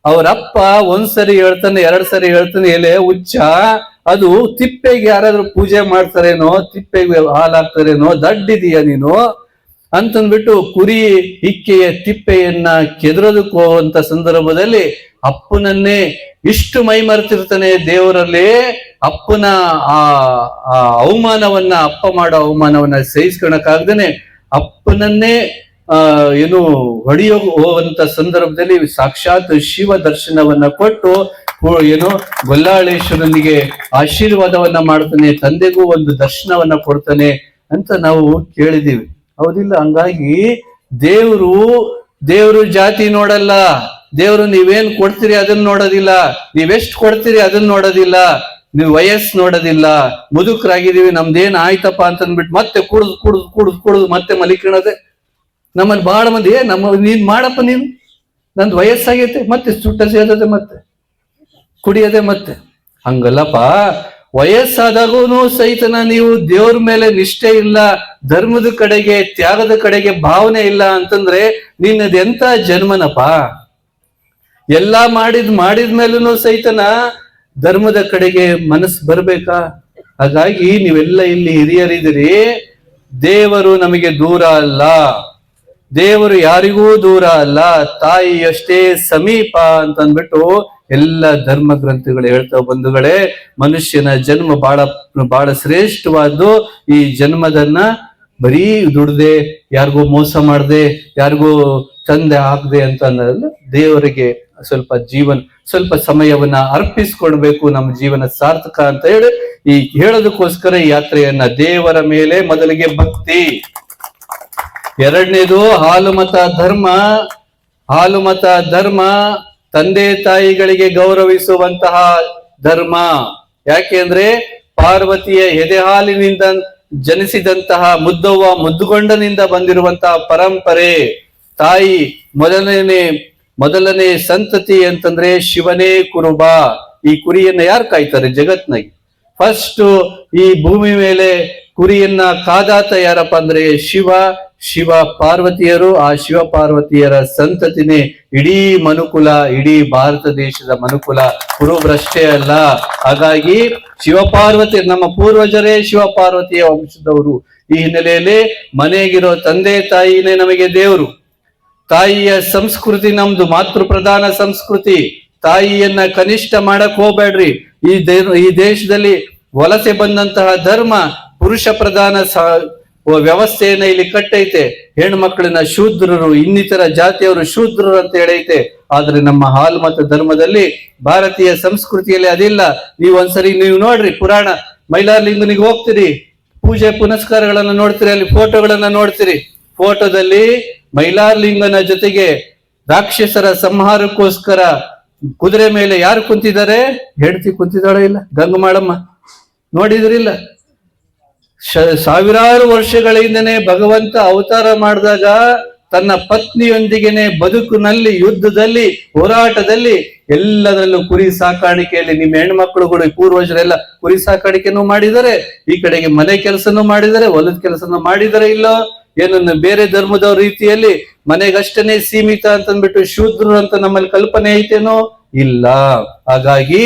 ಅವರಪ್ಪ ಒಂದ್ಸರಿ ಹೇಳ್ತಾನೆ, 2 ಸರಿ ಹೇಳ್ತಾನೆ, ಎಲೆ ಹುಚ್ಚ, ಅದು ತಿಪ್ಪೆಗೆ ಯಾರಾದ್ರೂ ಪೂಜೆ ಮಾಡ್ತಾರೇನೋ, ತಿಪ್ಪೆಗೆ ಹಾಲಾಗ್ತಾರೇನೋ, ದಡ್ಡಿದೀಯ ನೀನು ಅಂತಂದ್ಬಿಟ್ಟು ಕುರಿ ಹಿಕ್ಕೆಯ ತಿಪ್ಪೆಯನ್ನ ಕೆದರೋದಕ್ಕೆ ಹೋಗುವಂತ ಸಂದರ್ಭದಲ್ಲಿ ಅಪ್ಪನನ್ನೇ ಇಷ್ಟು ಮೈ ಮರೆತಿರ್ತಾನೆ ದೇವರಲ್ಲಿ. ಅಪ್ಪನ ಆ ಅವಮಾನವನ್ನ, ಅಪ್ಪ ಮಾಡೋ ಅವಮಾನವನ್ನ ಸಹಿಸ್ಕೊಳಕ್ಕಾಗ್ದೇನೆ ಅಪ್ಪನನ್ನೇ ಏನು ಹೊಡೆಯೋ ಹೋಗುವಂತ ಸಂದರ್ಭದಲ್ಲಿ ಸಾಕ್ಷಾತ್ ಶಿವ ದರ್ಶನವನ್ನ ಕೊಟ್ಟು ಏನು ಗೊಲ್ಲಾಳೇಶ್ವರನಿಗೆ ಆಶೀರ್ವಾದವನ್ನ ಮಾಡ್ತಾನೆ, ತಂದೆಗೂ ಒಂದು ದರ್ಶನವನ್ನ ಕೊಡ್ತಾನೆ ಅಂತ ನಾವು ಕೇಳಿದೀವಿ, ಹೌದಿಲ್ಲ? ಹಂಗಾಗಿ ದೇವರು ಜಾತಿ ನೋಡಲ್ಲ. ದೇವರು ನೀವೇನ್ ಕೊಡ್ತೀರಿ ಅದನ್ನ ನೋಡೋದಿಲ್ಲ, ನೀವೆಷ್ಟು ಕೊಡ್ತೀರಿ ಅದನ್ನ ನೋಡೋದಿಲ್ಲ, ನೀವು ವಯಸ್ಸು ನೋಡೋದಿಲ್ಲ. ಮುದುಕರಾಗಿದ್ದೀವಿ, ನಮ್ದೇನ್ ಆಯ್ತಪ್ಪ ಅಂತಂದ್ಬಿಟ್ಟು ಮತ್ತೆ ಕುಡ್ದು ಮತ್ತೆ ಮಲಿಕೊಳ್ಳೋದೆ. ನಮ್ಮಲ್ಲಿ ಬಹಳ ಮಂದಿ ನೀನ್ ಮಾಡಪ್ಪ, ನೀನು ನಂದು ವಯಸ್ಸಾಗೈತೆ, ಮತ್ತೆ ಸುಟ್ಟ ಸೇದದೆ, ಮತ್ತೆ ಕುಡಿಯದೆ. ಮತ್ತೆ ಹಂಗಲ್ಲಪ್ಪ, ವಯಸ್ಸಾದಾಗೂ ಸಹಿತನ ನೀವು ದೇವ್ರ ಮೇಲೆ ನಿಷ್ಠೆ ಇಲ್ಲ, ಧರ್ಮದ ಕಡೆಗೆ, ತ್ಯಾಗದ ಕಡೆಗೆ ಭಾವನೆ ಇಲ್ಲ ಅಂತಂದ್ರೆ ನಿನ್ನದೆಂತ ಜನ್ಮನಪ್ಪ. ಎಲ್ಲಾ ಮಾಡಿದ್ಮೇಲೂ ಸಹಿತನ ಧರ್ಮದ ಕಡೆಗೆ ಮನಸ್ಸು ಬರ್ಬೇಕಾ? ಹಾಗಾಗಿ ನೀವೆಲ್ಲ ಇಲ್ಲಿ ಹಿರಿಯರಿದ್ದೀರಿ. ದೇವರು ನಮಗೆ ದೂರ ಅಲ್ಲ, ದೇವರು ಯಾರಿಗೂ ದೂರ ಅಲ್ಲ, ತಾಯಿಯಷ್ಟೇ ಸಮೀಪ ಅಂತಂದ್ಬಿಟ್ಟು ಎಲ್ಲ ಧರ್ಮ ಗ್ರಂಥಗಳು ಹೇಳ್ತಾವ ಬಂಧುಗಳೇ. ಮನುಷ್ಯನ ಜನ್ಮ ಬಹಳ ಶ್ರೇಷ್ಠವಾದ್ದು. ಈ ಜನ್ಮದನ್ನ ಬರೀ ದುಡ್ದೆ, ಯಾರಿಗೂ ಮೋಸ ಮಾಡದೆ, ಯಾರಿಗೂ ತಂದೆ ಹಾಕದೆ ಅಂತ ಅನ್ನೋದಲ್ಲ, ದೇವರಿಗೆ ಸ್ವಲ್ಪ ಸಮಯವನ್ನ ಅರ್ಪಿಸ್ಕೊಡ್ಬೇಕು, ನಮ್ಮ ಜೀವನ ಸಾರ್ಥಕ ಅಂತ ಹೇಳಿ ಈ ಹೇಳೋದಕ್ಕೋಸ್ಕರ ಈ ಯಾತ್ರೆಯನ್ನ. ದೇವರ ಮೇಲೆ ಮೊದಲಿಗೆ ಭಕ್ತಿ, ಎರಡನೇದು ಹಾಲು ಮತ ಧರ್ಮ, ತಂದೆ ತಾಯಿಗಳಿಗೆ ಗೌರವಿಸುವಂತಹ ಧರ್ಮ. ಯಾಕೆಂದ್ರೆ ಪಾರ್ವತಿಯ ಎದೆ ಹಾಲಿನಿಂದ ಜನಿಸಿದಂತಹ ಮುದ್ದುಗೊಂಡನಿಂದ ಬಂದಿರುವಂತಹ ಪರಂಪರೆ. ತಾಯಿ ಮೊದಲನೇ ಸಂತತಿ ಅಂತಂದ್ರೆ ಶಿವನೇ ಕುರುಬ. ಈ ಕುರಿಯನ್ನ ಯಾರು ಕಾಯ್ತಾರೆ ಜಗತ್ನಾಗೆ? ಫಸ್ಟ್ ಈ ಭೂಮಿ ಮೇಲೆ ಕುರಿಯನ್ನ ಕಾದಾತ ಯಾರಪ್ಪ ಅಂದ್ರೆ ಶಿವ ಪಾರ್ವತಿಯರು. ಆ ಶಿವ ಪಾರ್ವತಿಯರ ಸಂತತಿನೇ ಇಡೀ ಮನುಕುಲ, ಇಡೀ ಭಾರತ ದೇಶದ ಮನುಕುಲ, ಕುರುಬ್ರಷ್ಟೇ ಅಲ್ಲ. ಹಾಗಾಗಿ ಶಿವಪಾರ್ವತಿ, ನಮ್ಮ ಪೂರ್ವಜರೇ ಶಿವಪಾರ್ವತಿಯ ವಂಶದವರು. ಈ ಹಿನ್ನೆಲೆಯಲ್ಲಿ ಮನೆಗಿರೋ ತಂದೆ ತಾಯಿನೇ ನಮಗೆ ದೇವರು. ತಾಯಿಯ ಸಂಸ್ಕೃತಿ ನಮ್ದು ಮಾತೃ ಪ್ರಧಾನ ಸಂಸ್ಕೃತಿ. ತಾಯಿಯನ್ನ ಕನಿಷ್ಠ ಮಾಡಕ್ ಹೋಗ್ಬೇಡ್ರಿ. ಈ ದೇಶದಲ್ಲಿ ವಲಸೆ ಬಂದಂತಹ ಧರ್ಮ ಪುರುಷ ಪ್ರಧಾನ ವ್ಯವಸ್ಥೆಯನ್ನ ಇಲ್ಲಿ ಕಟ್ಟೈತೆ. ಹೆಣ್ಮಕ್ಳನ್ನ ಶೂದ್ರರು, ಇನ್ನಿತರ ಜಾತಿಯವರು ಶೂದ್ರರು ಅಂತ ಹೇಳೈತೆ. ಆದ್ರೆ ನಮ್ಮ ಹಾಲು ಮತ ಧರ್ಮದಲ್ಲಿ, ಭಾರತೀಯ ಸಂಸ್ಕೃತಿಯಲ್ಲಿ ಅದಿಲ್ಲ. ನೀವು ಒಂದ್ಸರಿ ನೀವು ನೋಡ್ರಿ, ಪುರಾಣ ಮೈಲಾರಲಿಂಗನಿಗೆ ಹೋಗ್ತೀರಿ, ಪೂಜೆ ಪುನಸ್ಕಾರಗಳನ್ನ ನೋಡ್ತೀರಿ, ಅಲ್ಲಿ ಫೋಟೋಗಳನ್ನ ನೋಡ್ತೀರಿ. ಫೋಟೋದಲ್ಲಿ ಮೈಲಾರಲಿಂಗನ ಜೊತೆಗೆ ರಾಕ್ಷಸರ ಸಂಹಾರಕ್ಕೋಸ್ಕರ ಕುದುರೆ ಮೇಲೆ ಯಾರು ಕುಂತಿದ್ದಾರೆ? ಹೆಂಡತಿ ಕುಂತಿದ್ದಾಳೋ ಇಲ್ಲ? ಗಂಗಮಾಳಮ್ಮ ನೋಡಿದ್ರಿಲ್ಲ? ಸಾವಿರಾರು ವರ್ಷಗಳ ಹಿಂದೆನೆ ಭಗವಂತ ಅವತಾರ ಮಾಡಿದಾಗ ತನ್ನ ಪತ್ನಿಯೊಂದಿಗೆನೆ ಬದುಕಿನಲ್ಲಿ, ಯುದ್ಧದಲ್ಲಿ, ಹೋರಾಟದಲ್ಲಿ, ಎಲ್ಲದರಲ್ಲೂ ಕುರಿ ಸಾಕಾಣಿಕೆಯಲ್ಲಿ ನಿಮ್ಮ ಹೆಣ್ಮಕ್ಳುಗಳು ಪೂರ್ವಜರೆಲ್ಲ ಕುರಿ ಸಾಕಾಣಿಕೆನೂ ಮಾಡಿದರೆ, ಈ ಕಡೆಗೆ ಮನೆ ಕೆಲಸನೂ ಮಾಡಿದರೆ, ಹೊಲದ ಕೆಲಸನೂ ಮಾಡಿದರೆ. ಇಲ್ಲೋ ಏನನ್ನು ಬೇರೆ ಧರ್ಮದವ್ರ ರೀತಿಯಲ್ಲಿ ಮನೆಗಷ್ಟೇ ಸೀಮಿತ ಅಂತಂದ್ಬಿಟ್ಟು ಶೂದ್ರರು ಅಂತ ನಮ್ಮಲ್ಲಿ ಕಲ್ಪನೆ ಐತೇನೋ? ಇಲ್ಲ. ಹಾಗಾಗಿ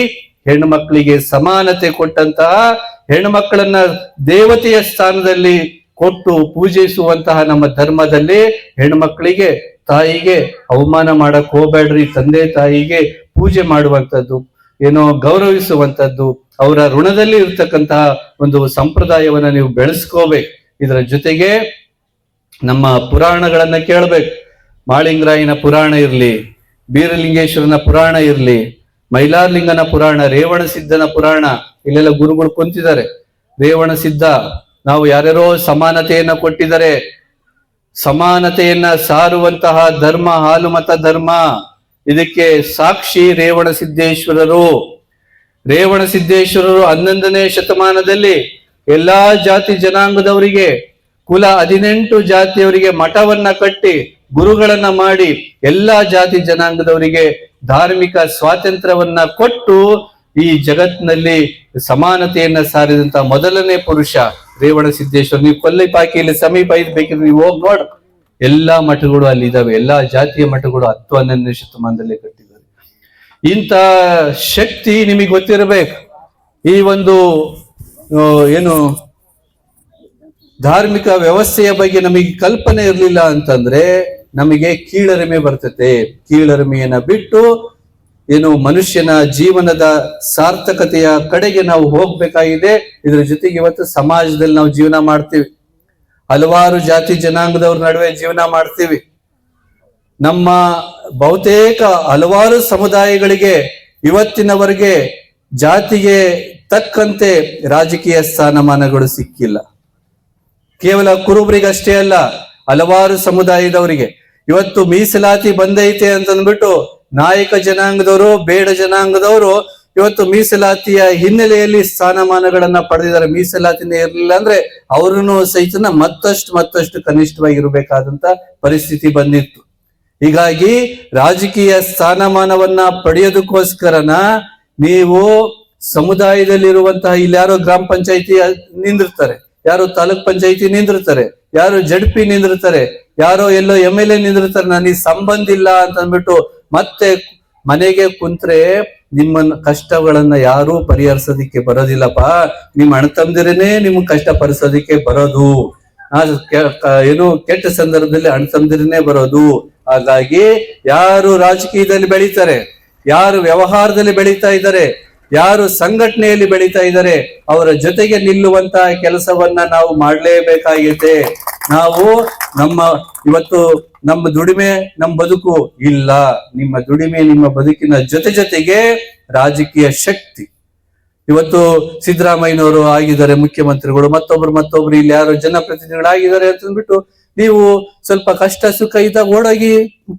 ಹೆಣ್ಣು ಮಕ್ಕಳಿಗೆ ಸಮಾನತೆ ಕೊಟ್ಟಂತಹ, ಹೆಣ್ಣು ಮಕ್ಕಳನ್ನ ದೇವತೆಯ ಸ್ಥಾನದಲ್ಲಿ ಕೊಟ್ಟು ಪೂಜಿಸುವಂತಹ ನಮ್ಮ ಧರ್ಮದಲ್ಲಿ ಹೆಣ್ಣು ಮಕ್ಕಳಿಗೆ, ತಾಯಿಗೆ ಅವಮಾನ ಮಾಡಕ್ ಹೋಗ್ಬೇಡ್ರಿ. ತಂದೆ ತಾಯಿಗೆ ಪೂಜೆ ಮಾಡುವಂಥದ್ದು, ಏನೋ ಗೌರವಿಸುವಂಥದ್ದು, ಅವರ ಋಣದಲ್ಲಿ ಇರ್ತಕ್ಕಂತಹ ಒಂದು ಸಂಪ್ರದಾಯವನ್ನ ನೀವು ಬೆಳೆಸ್ಕೋಬೇಕು. ಇದರ ಜೊತೆಗೆ ನಮ್ಮ ಪುರಾಣಗಳನ್ನ ಕೇಳ್ಬೇಕು. ಮಾಳಿಂಗರಾಯನ ಪುರಾಣ ಇರ್ಲಿ, ಬೀರಲಿಂಗೇಶ್ವರನ ಪುರಾಣ ಇರ್ಲಿ, ಮೈಲಾರಲಿಂಗನ ಪುರಾಣ, ರೇವಣಸಿದ್ಧನ ಪುರಾಣ, ಇಲ್ಲೆಲ್ಲ ಗುರುಗಳು ಕುಂತಿದ್ದಾರೆ. ರೇವಣಸಿದ್ಧ ನಾವು ಯಾರ್ಯಾರೋ ಸಮಾನತೆಯನ್ನ ಕೊಟ್ಟಿದ್ದಾರೆ. ಸಮಾನತೆಯನ್ನ ಸಾರುವಂತಹ ಧರ್ಮ ಹಾಲು ಮತ ಧರ್ಮ. ಇದಕ್ಕೆ ಸಾಕ್ಷಿ ರೇವಣಸಿದ್ದೇಶ್ವರರು. ರೇವಣಸಿದ್ದೇಶ್ವರರು 11ನೇ ಶತಮಾನದಲ್ಲಿ ಎಲ್ಲಾ ಜಾತಿ ಜನಾಂಗದವರಿಗೆ, ಕುಲ 18 ಜಾತಿಯವರಿಗೆ ಮಠವನ್ನ ಕಟ್ಟಿ ಗುರುಗಳನ್ನ ಮಾಡಿ ಎಲ್ಲಾ ಜಾತಿ ಜನಾಂಗದವರಿಗೆ ಧಾರ್ಮಿಕ ಸ್ವಾತಂತ್ರ್ಯವನ್ನ ಕೊಟ್ಟು ಈ ಜಗತ್ತಿನಲ್ಲಿ ಸಮಾನತೆಯನ್ನ ಸಾರಿದಂತ ಮೊದಲನೇ ಪುರುಷ ರೇವಣಸಿದ್ದೇಶ್ವರ. ನೀವು ಕೊಲ್ಲಿಪಾಕಿಯಲ್ಲಿ ಸಮೀಪ ಬೇಕಿದ್ರೆ ನೀವು ಹೋಗಿ ನೋಡ, ಎಲ್ಲಾ ಮಠಗಳು ಅಲ್ಲಿ ಇದಾವೆ. ಎಲ್ಲಾ ಜಾತಿಯ ಮಠಗಳು 10-11ನೇ ಶತಮಾನದಲ್ಲಿ ಕಟ್ಟಿದ್ದಾರೆ. ಇಂಥ ಶಕ್ತಿ ನಿಮಗೆ ಗೊತ್ತಿರಬೇಕು. ಈ ಒಂದು ಏನು ಧಾರ್ಮಿಕ ವ್ಯವಸ್ಥೆಯ ಬಗ್ಗೆ ನಮಗೆ ಕಲ್ಪನೆ ಇರಲಿಲ್ಲ ಅಂತಂದ್ರೆ ನಮಗೆ ಕೀಳರಿಮೆ ಬರ್ತತೆ. ಕೀಳರಿಮೆಯನ್ನ ಬಿಟ್ಟು ಏನು ಮನುಷ್ಯನ ಜೀವನದ ಸಾರ್ಥಕತೆಯ ಕಡೆಗೆ ನಾವು ಹೋಗ್ಬೇಕಾಗಿದೆ. ಇದರ ಜೊತೆಗೆ ಇವತ್ತು ಸಮಾಜದಲ್ಲಿ ನಾವು ಜೀವನ ಮಾಡ್ತೀವಿ, ಹಲವಾರು ಜಾತಿ ಜನಾಂಗದವ್ರ ನಡುವೆ ಜೀವನ ಮಾಡ್ತೀವಿ. ನಮ್ಮ ಬಹುತೇಕ ಹಲವಾರು ಸಮುದಾಯಗಳಿಗೆ ಇವತ್ತಿನವರೆಗೆ ಜಾತಿಗೆ ತಕ್ಕಂತೆ ರಾಜಕೀಯ ಸ್ಥಾನಮಾನಗಳು ಸಿಕ್ಕಿಲ್ಲ. ಕೇವಲ ಕುರುಬರಿಗಷ್ಟೇ ಅಲ್ಲ, ಹಲವಾರು ಸಮುದಾಯದವರಿಗೆ ಇವತ್ತು ಮೀಸಲಾತಿ ಬಂದೈತೆ ಅಂತಂದ್ಬಿಟ್ಟು ನಾಯಕ ಜನಾಂಗದವರು, ಬೇಡ ಜನಾಂಗದವರು ಇವತ್ತು ಮೀಸಲಾತಿಯ ಹಿನ್ನೆಲೆಯಲ್ಲಿ ಸ್ಥಾನಮಾನಗಳನ್ನ ಪಡೆದಿದ್ದಾರೆ. ಮೀಸಲಾತಿನೇ ಇರಲಿಲ್ಲ ಅಂದ್ರೆ ಅವ್ರನ್ನು ಸಹಿತ ಮತ್ತಷ್ಟು ಕನಿಷ್ಠವಾಗಿರ್ಬೇಕಾದಂತ ಪರಿಸ್ಥಿತಿ ಬಂದಿತ್ತು. ಹೀಗಾಗಿ ರಾಜಕೀಯ ಸ್ಥಾನಮಾನವನ್ನ ಪಡೆಯೋದಕ್ಕೋಸ್ಕರನ ನೀವು ಸಮುದಾಯದಲ್ಲಿರುವಂತಹ, ಇಲ್ಲಿ ಯಾರೋ ಗ್ರಾಮ ಪಂಚಾಯಿತಿ ನಿಂದಿರ್ತಾರೆ, ಯಾರು ತಾಲೂಕ್ ಪಂಚಾಯಿತಿ ನಿಂದಿರ್ತಾರೆ, ಯಾರು ಜಡ್ಪಿ ನಿಂದಿರ್ತಾರೆ, ಯಾರೋ ಎಲ್ಲೋ MLA ನಿಂದಿರ್ತಾರೆ. ನನಗೆ ಸಂಬಂಧ ಇಲ್ಲ ಅಂತ ಅಂದ್ಬಿಟ್ಟು ಮತ್ತೆ ಮನೆಗೆ ಕುಂತ್ರೆ ನಿಮ್ಮ ಕಷ್ಟಗಳನ್ನ ಯಾರೂ ಪರಿಹರಿಸೋದಿಕ್ಕೆ ಬರೋದಿಲ್ಲಪ್ಪ. ನಿಮ್ಮ ಅಣ್ಣ ತಮ್ಮದಿರನೇ ನಿಮ್ ಕಷ್ಟ ಪರಿಸೋದಿಕ್ಕೆ ಬರೋದು. ಏನು ಕೆಟ್ಟ ಸಂದರ್ಭದಲ್ಲಿ ಅಣ್ಣ ತಮ್ಮದಿರನೇ ಬರೋದು. ಹಾಗಾಗಿ ಯಾರು ರಾಜಕೀಯದಲ್ಲಿ ಬೆಳೀತಾರೆ, ಯಾರು ವ್ಯವಹಾರದಲ್ಲಿ ಬೆಳೀತಾ ಇದ್ದಾರೆ, ಯಾರು ಸಂಘಟನೆಯಲ್ಲಿ ಬೆಳೀತಾ ಇದ್ದಾರೆ, ಅವರ ಜೊತೆಗೆ ನಿಲ್ಲುವಂತಹ ಕೆಲಸವನ್ನ ನಾವು ಮಾಡಲೇಬೇಕಾಗಿದೆ. ನಾವು ಇವತ್ತು ನಮ್ಮ ದುಡಿಮೆ ನಮ್ಮ ಬದುಕು ಇಲ್ಲ. ನಿಮ್ಮ ದುಡಿಮೆ ನಿಮ್ಮ ಬದುಕಿನ ಜೊತೆಗೆ ರಾಜಕೀಯ ಶಕ್ತಿ. ಇವತ್ತು ಸಿದ್ದರಾಮಯ್ಯನವರು ಆಗಿದ್ದಾರೆ ಮುಖ್ಯಮಂತ್ರಿಗಳು, ಮತ್ತೊಬ್ರು ಇಲ್ಲಿ ಯಾರು ಜನಪ್ರತಿನಿಧಿಗಳಾಗಿದ್ದಾರೆ ಅಂತಂದ್ಬಿಟ್ಟು ನೀವು ಸ್ವಲ್ಪ ಕಷ್ಟ ಸುಖ ಇದ್ದಾಗ ಓಡೋಗಿ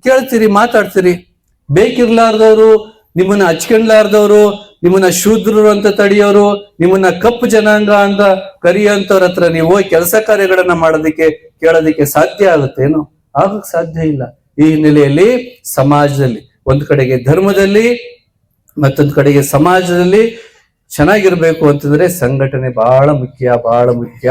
ಕೇಳ್ತೀರಿ, ಮಾತಾಡ್ತೀರಿ. ಬೇಕಿರ್ಲಾರ್ದವ್ರು, ನಿಮ್ಮನ್ನ ಹಚ್ಕೊಂಡ್ಲಾರ್ದವ್ರು, ನಿಮ್ಮನ್ನ ಶೂದ್ರರು ಅಂತ ತಡೆಯೋರು, ನಿಮ್ಮನ್ನ ಕಪ್ಪು ಜನಾಂಗ ಅಂತ ಕರಿಯೋಂಥವ್ರ ಹತ್ರ ನೀವು ಕೆಲಸ ಕಾರ್ಯಗಳನ್ನ ಕೇಳೋದಿಕ್ಕೆ ಸಾಧ್ಯ ಆಗುತ್ತೇನು? ಆಗಕ್ ಸಾಧ್ಯ ಇಲ್ಲ. ಈ ಹಿನ್ನೆಲೆಯಲ್ಲಿ ಸಮಾಜದಲ್ಲಿ ಒಂದ್ ಕಡೆಗೆ ಧರ್ಮದಲ್ಲಿ, ಮತ್ತೊಂದ್ ಕಡೆಗೆ ಸಮಾಜದಲ್ಲಿ ಚೆನ್ನಾಗಿರ್ಬೇಕು ಅಂತಂದ್ರೆ ಸಂಘಟನೆ ಬಹಳ ಮುಖ್ಯ.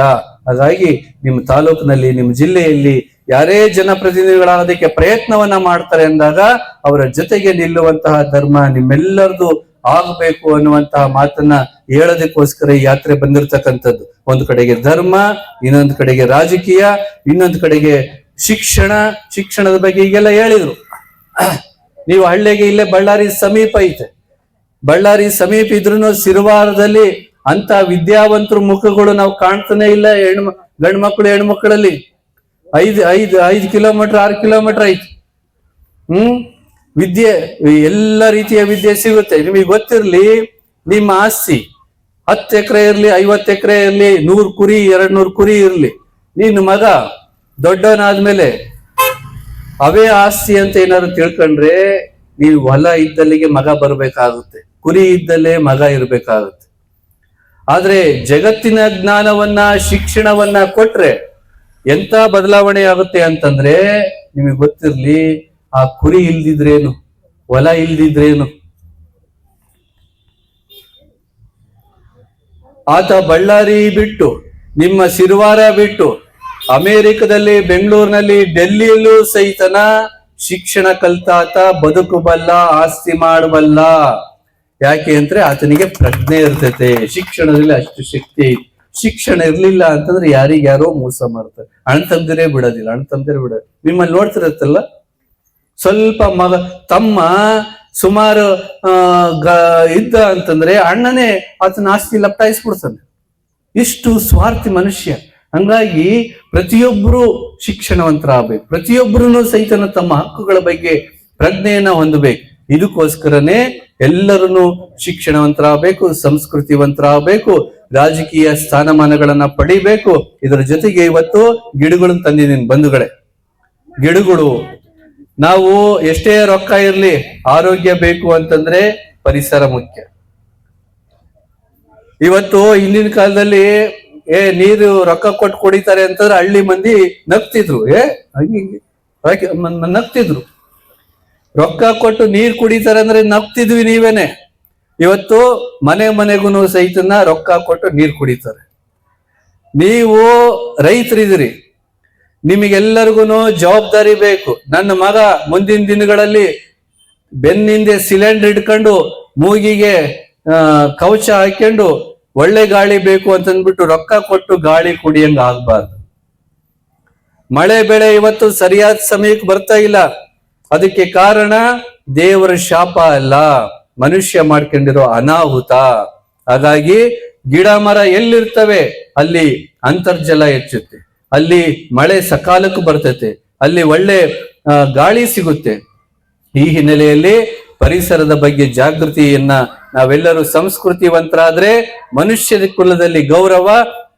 ಹಾಗಾಗಿ ನಿಮ್ಮ ತಾಲೂಕಿನಲ್ಲಿ, ನಿಮ್ಮ ಜಿಲ್ಲೆಯಲ್ಲಿ ಯಾರೇ ಜನಪ್ರತಿನಿಧಿಗಳಾಗೋದಕ್ಕೆ ಪ್ರಯತ್ನವನ್ನ ಮಾಡ್ತಾರೆ ಅಂದಾಗ ಅವರ ಜೊತೆಗೆ ನಿಲ್ಲುವಂತಹ ಧರ್ಮ ನಿಮ್ಮೆಲ್ಲರದು ಆಗಬೇಕು ಅನ್ನುವಂತಹ ಮಾತನ್ನ ಹೇಳೋದಕ್ಕೋಸ್ಕರ ಈ ಯಾತ್ರೆ ಬಂದಿರತಕ್ಕಂಥದ್ದು. ಒಂದು ಕಡೆಗೆ ಧರ್ಮ, ಇನ್ನೊಂದು ಕಡೆಗೆ ರಾಜಕೀಯ, ಇನ್ನೊಂದು ಕಡೆಗೆ ಶಿಕ್ಷಣದ ಬಗ್ಗೆ ಈಗೆಲ್ಲ ಹೇಳಿದ್ರು. ನೀವು ಹಳ್ಳಿಗೆ ಇಲ್ಲೇ ಬಳ್ಳಾರಿ ಸಮೀಪ ಐತೆ. ಬಳ್ಳಾರಿ ಸಮೀಪ ಇದ್ರೂ ಸಿರುವಾರದಲ್ಲಿ ಅಂತ ವಿದ್ಯಾವಂತರ ಮುಖಗಳು ನಾವು ಕಾಣ್ತಾನೆ ಇಲ್ಲ. ಗಂಡು ಮಕ್ಕಳು ಹೆಣ್ಮಕ್ಳಲ್ಲಿ 5 ಕಿಲೋಮೀಟರ್ 6 ಕಿಲೋಮೀಟರ್ ಐತಿ. ವಿದ್ಯೆ, ಎಲ್ಲ ರೀತಿಯ ವಿದ್ಯೆ ಸಿಗುತ್ತೆ. ನಿಮಗೆ ಗೊತ್ತಿರ್ಲಿ, ನಿಮ್ಮ ಆಸ್ತಿ 10 ಎಕರೆ ಇರ್ಲಿ, 50 ಎಕರೆ ಇರ್ಲಿ, 100 ಕುರಿ 200 ಕುರಿ ಇರ್ಲಿ, ನೀನು ಮಗ ದೊಡ್ಡವನಾದ್ಮೇಲೆ ಅವೇ ಆಸ್ತಿ ಅಂತ ಏನಾದ್ರು ತಿಳ್ಕೊಂಡ್ರೆ, ನೀವು ಹೊಲ ಇದ್ದಲ್ಲಿಗೆ ಮಗ ಬರ್ಬೇಕಾಗುತ್ತೆ, ಕುರಿ ಇದ್ದಲ್ಲೇ ಮಗ ಇರ್ಬೇಕಾಗುತ್ತೆ. ಆದ್ರೆ ಜಗತ್ತಿನ ಜ್ಞಾನವನ್ನ, ಶಿಕ್ಷಣವನ್ನ ಕೊಟ್ರೆ ಎಂತ ಬದಲಾವಣೆ ಆಗುತ್ತೆ ಅಂತಂದ್ರೆ, ನಿಮಗೆ ಗೊತ್ತಿರ್ಲಿ, ಆ ಕುರಿ ಇಲ್ದಿದ್ರೇನು, ಹೊಲ ಇಲ್ದಿದ್ರೇನು. ಆತ ಬಳ್ಳಾರಿ ಬಿಟ್ಟು, ನಿಮ್ಮ ಸಿರುವಾರ ಬಿಟ್ಟು, ಅಮೆರಿಕದಲ್ಲಿ, ಬೆಂಗಳೂರಿನಲ್ಲಿ, ಡೆಲ್ಲಿಯಲ್ಲೂ ಸಹಿತನ ಶಿಕ್ಷಣ ಕಲ್ತಾತ ಬದುಕಬಲ್ಲ, ಆಸ್ತಿ ಮಾಡಬಲ್ಲ. ಯಾಕೆ ಅಂದ್ರೆ ಆತನಿಗೆ ಪ್ರಜ್ಞೆ ಇರ್ತೈತೆ, ಶಿಕ್ಷಣದಲ್ಲಿ ಅಷ್ಟು ಶಕ್ತಿ ಐತಿ. ಶಿಕ್ಷಣ ಇರ್ಲಿಲ್ಲ ಅಂತಂದ್ರೆ ಯಾರಿಗ್ಯಾರೋ ಮೋಸ ಮಾಡ್ತಾರೆ. ಅಣ್ತಂದಿರೇ ಬಿಡೋದಿಲ್ಲ, ಅಣ್ತಂದಿರೇ ಬಿಡೋದು. ನಿಮ್ಮಲ್ಲಿ ನೋಡ್ತಿರತ್ತಲ್ಲ, ಸ್ವಲ್ಪ ಮಗ ತಮ್ಮ ಸುಮಾರು ಇದ್ದ ಅಂತಂದ್ರೆ ಅಣ್ಣನೇ ಆತನ ಆಸ್ತಿ ಲಪ್ಟಾಯಿಸ್ಬಿಡ್ತಾನೆ. ಇಷ್ಟು ಸ್ವಾರ್ಥಿ ಮನುಷ್ಯ. ಹಂಗಾಗಿ ಪ್ರತಿಯೊಬ್ಬರು ಶಿಕ್ಷಣವಂತರಾಗಬೇಕು, ಪ್ರತಿಯೊಬ್ಬರೂ ಸಹಿತನ ತಮ್ಮ ಹಕ್ಕುಗಳ ಬಗ್ಗೆ ಪ್ರಜ್ಞೆಯನ್ನ ಹೊಂದಬೇಕು. ಇದಕ್ಕೋಸ್ಕರನೇ ಎಲ್ಲರನ್ನು ಶಿಕ್ಷಣವಂತರಾಗಬೇಕು, ಸಂಸ್ಕೃತಿವಂತರಾಗಬೇಕು, ರಾಜಕೀಯ ಸ್ಥಾನಮಾನಗಳನ್ನ ಪಡಿಬೇಕು. ಇದರ ಜೊತೆಗೆ ಇವತ್ತು ಗಿಡಗಳನ್ನು ತಂದಿದ್ದೀನಿ ಬಂಧುಗಳೇ. ಗಿಡಗಳು, ನಾವು ಎಷ್ಟೇ ರೊಕ್ಕ ಇರ್ಲಿ, ಆರೋಗ್ಯ ಬೇಕು ಅಂತಂದ್ರೆ ಪರಿಸರ ಮುಖ್ಯ. ಇವತ್ತು ಹಿಂದಿನ ಕಾಲದಲ್ಲಿ ನೀರು ರೊಕ್ಕ ಕೊಟ್ಟು ಕುಡಿತಾರೆ ಅಂತಂದ್ರೆ ಹಳ್ಳಿ ಮಂದಿ ನಗ್ತಿದ್ರು, ನಗ್ತಿದ್ರು. ರೊಕ್ಕ ಕೊಟ್ಟು ನೀರ್ ಕುಡಿತಾರೆ ಅಂದ್ರೆ ನಗ್ತಿದ್ವಿ ನೀವೇನೆ. ಇವತ್ತು ಮನೆಗೂ ಸಹಿತನ ರೊಕ್ಕ ಕೊಟ್ಟು ನೀರ್ ಕುಡಿತಾರೆ. ನೀವು ರೈತರಿದ್ದೀರಿ, ನಿಮಗೆಲ್ಲರಿಗೂ ಜವಾಬ್ದಾರಿ ಬೇಕು. ನನ್ನ ಮಗ ಮುಂದಿನ ದಿನಗಳಲ್ಲಿ ಬೆನ್ನಿಂದೆ ಸಿಲಿಂಡರ್ ಇಟ್ಕೊಂಡು, ಮೂಗಿಗೆ ಕವಚ ಹಾಕೊಂಡು ಒಳ್ಳೆ ಗಾಳಿ ಬೇಕು ಅಂತಂದ್ಬಿಟ್ಟು ರೊಕ್ಕ ಕೊಟ್ಟು ಗಾಳಿ ಕುಡಿಯಂಗ ಆಗ್ಬಾರ್ದು. ಮಳೆ ಬೆಳೆ ಇವತ್ತು ಸರಿಯಾದ ಸಮಯಕ್ಕೆ ಬರ್ತಾ ಇಲ್ಲ. ಅದಕ್ಕೆ ಕಾರಣ ದೇವರ ಶಾಪ ಅಲ್ಲ, ಮನುಷ್ಯ ಮಾಡ್ಕೊಂಡಿರೋ ಅನಾಹುತ. ಹಾಗಾಗಿ ಗಿಡ ಮರ ಎಲ್ಲಿರ್ತವೆ ಅಲ್ಲಿ ಅಂತರ್ಜಲ ಹೆಚ್ಚುತ್ತೆ, ಅಲ್ಲಿ ಮಳೆ ಸಕಾಲಕ್ಕೂ ಬರ್ತೈತೆ, ಅಲ್ಲಿ ಒಳ್ಳೆ ಗಾಳಿ ಸಿಗುತ್ತೆ. ಈ ಹಿನ್ನೆಲೆಯಲ್ಲಿ ಪರಿಸರದ ಬಗ್ಗೆ ಜಾಗೃತಿಯನ್ನ ನಾವೆಲ್ಲರೂ ಸಂಸ್ಕೃತಿವಂತರಾದ್ರೆ ಮನುಷ್ಯ ಕುಲದಲ್ಲಿ ಗೌರವ,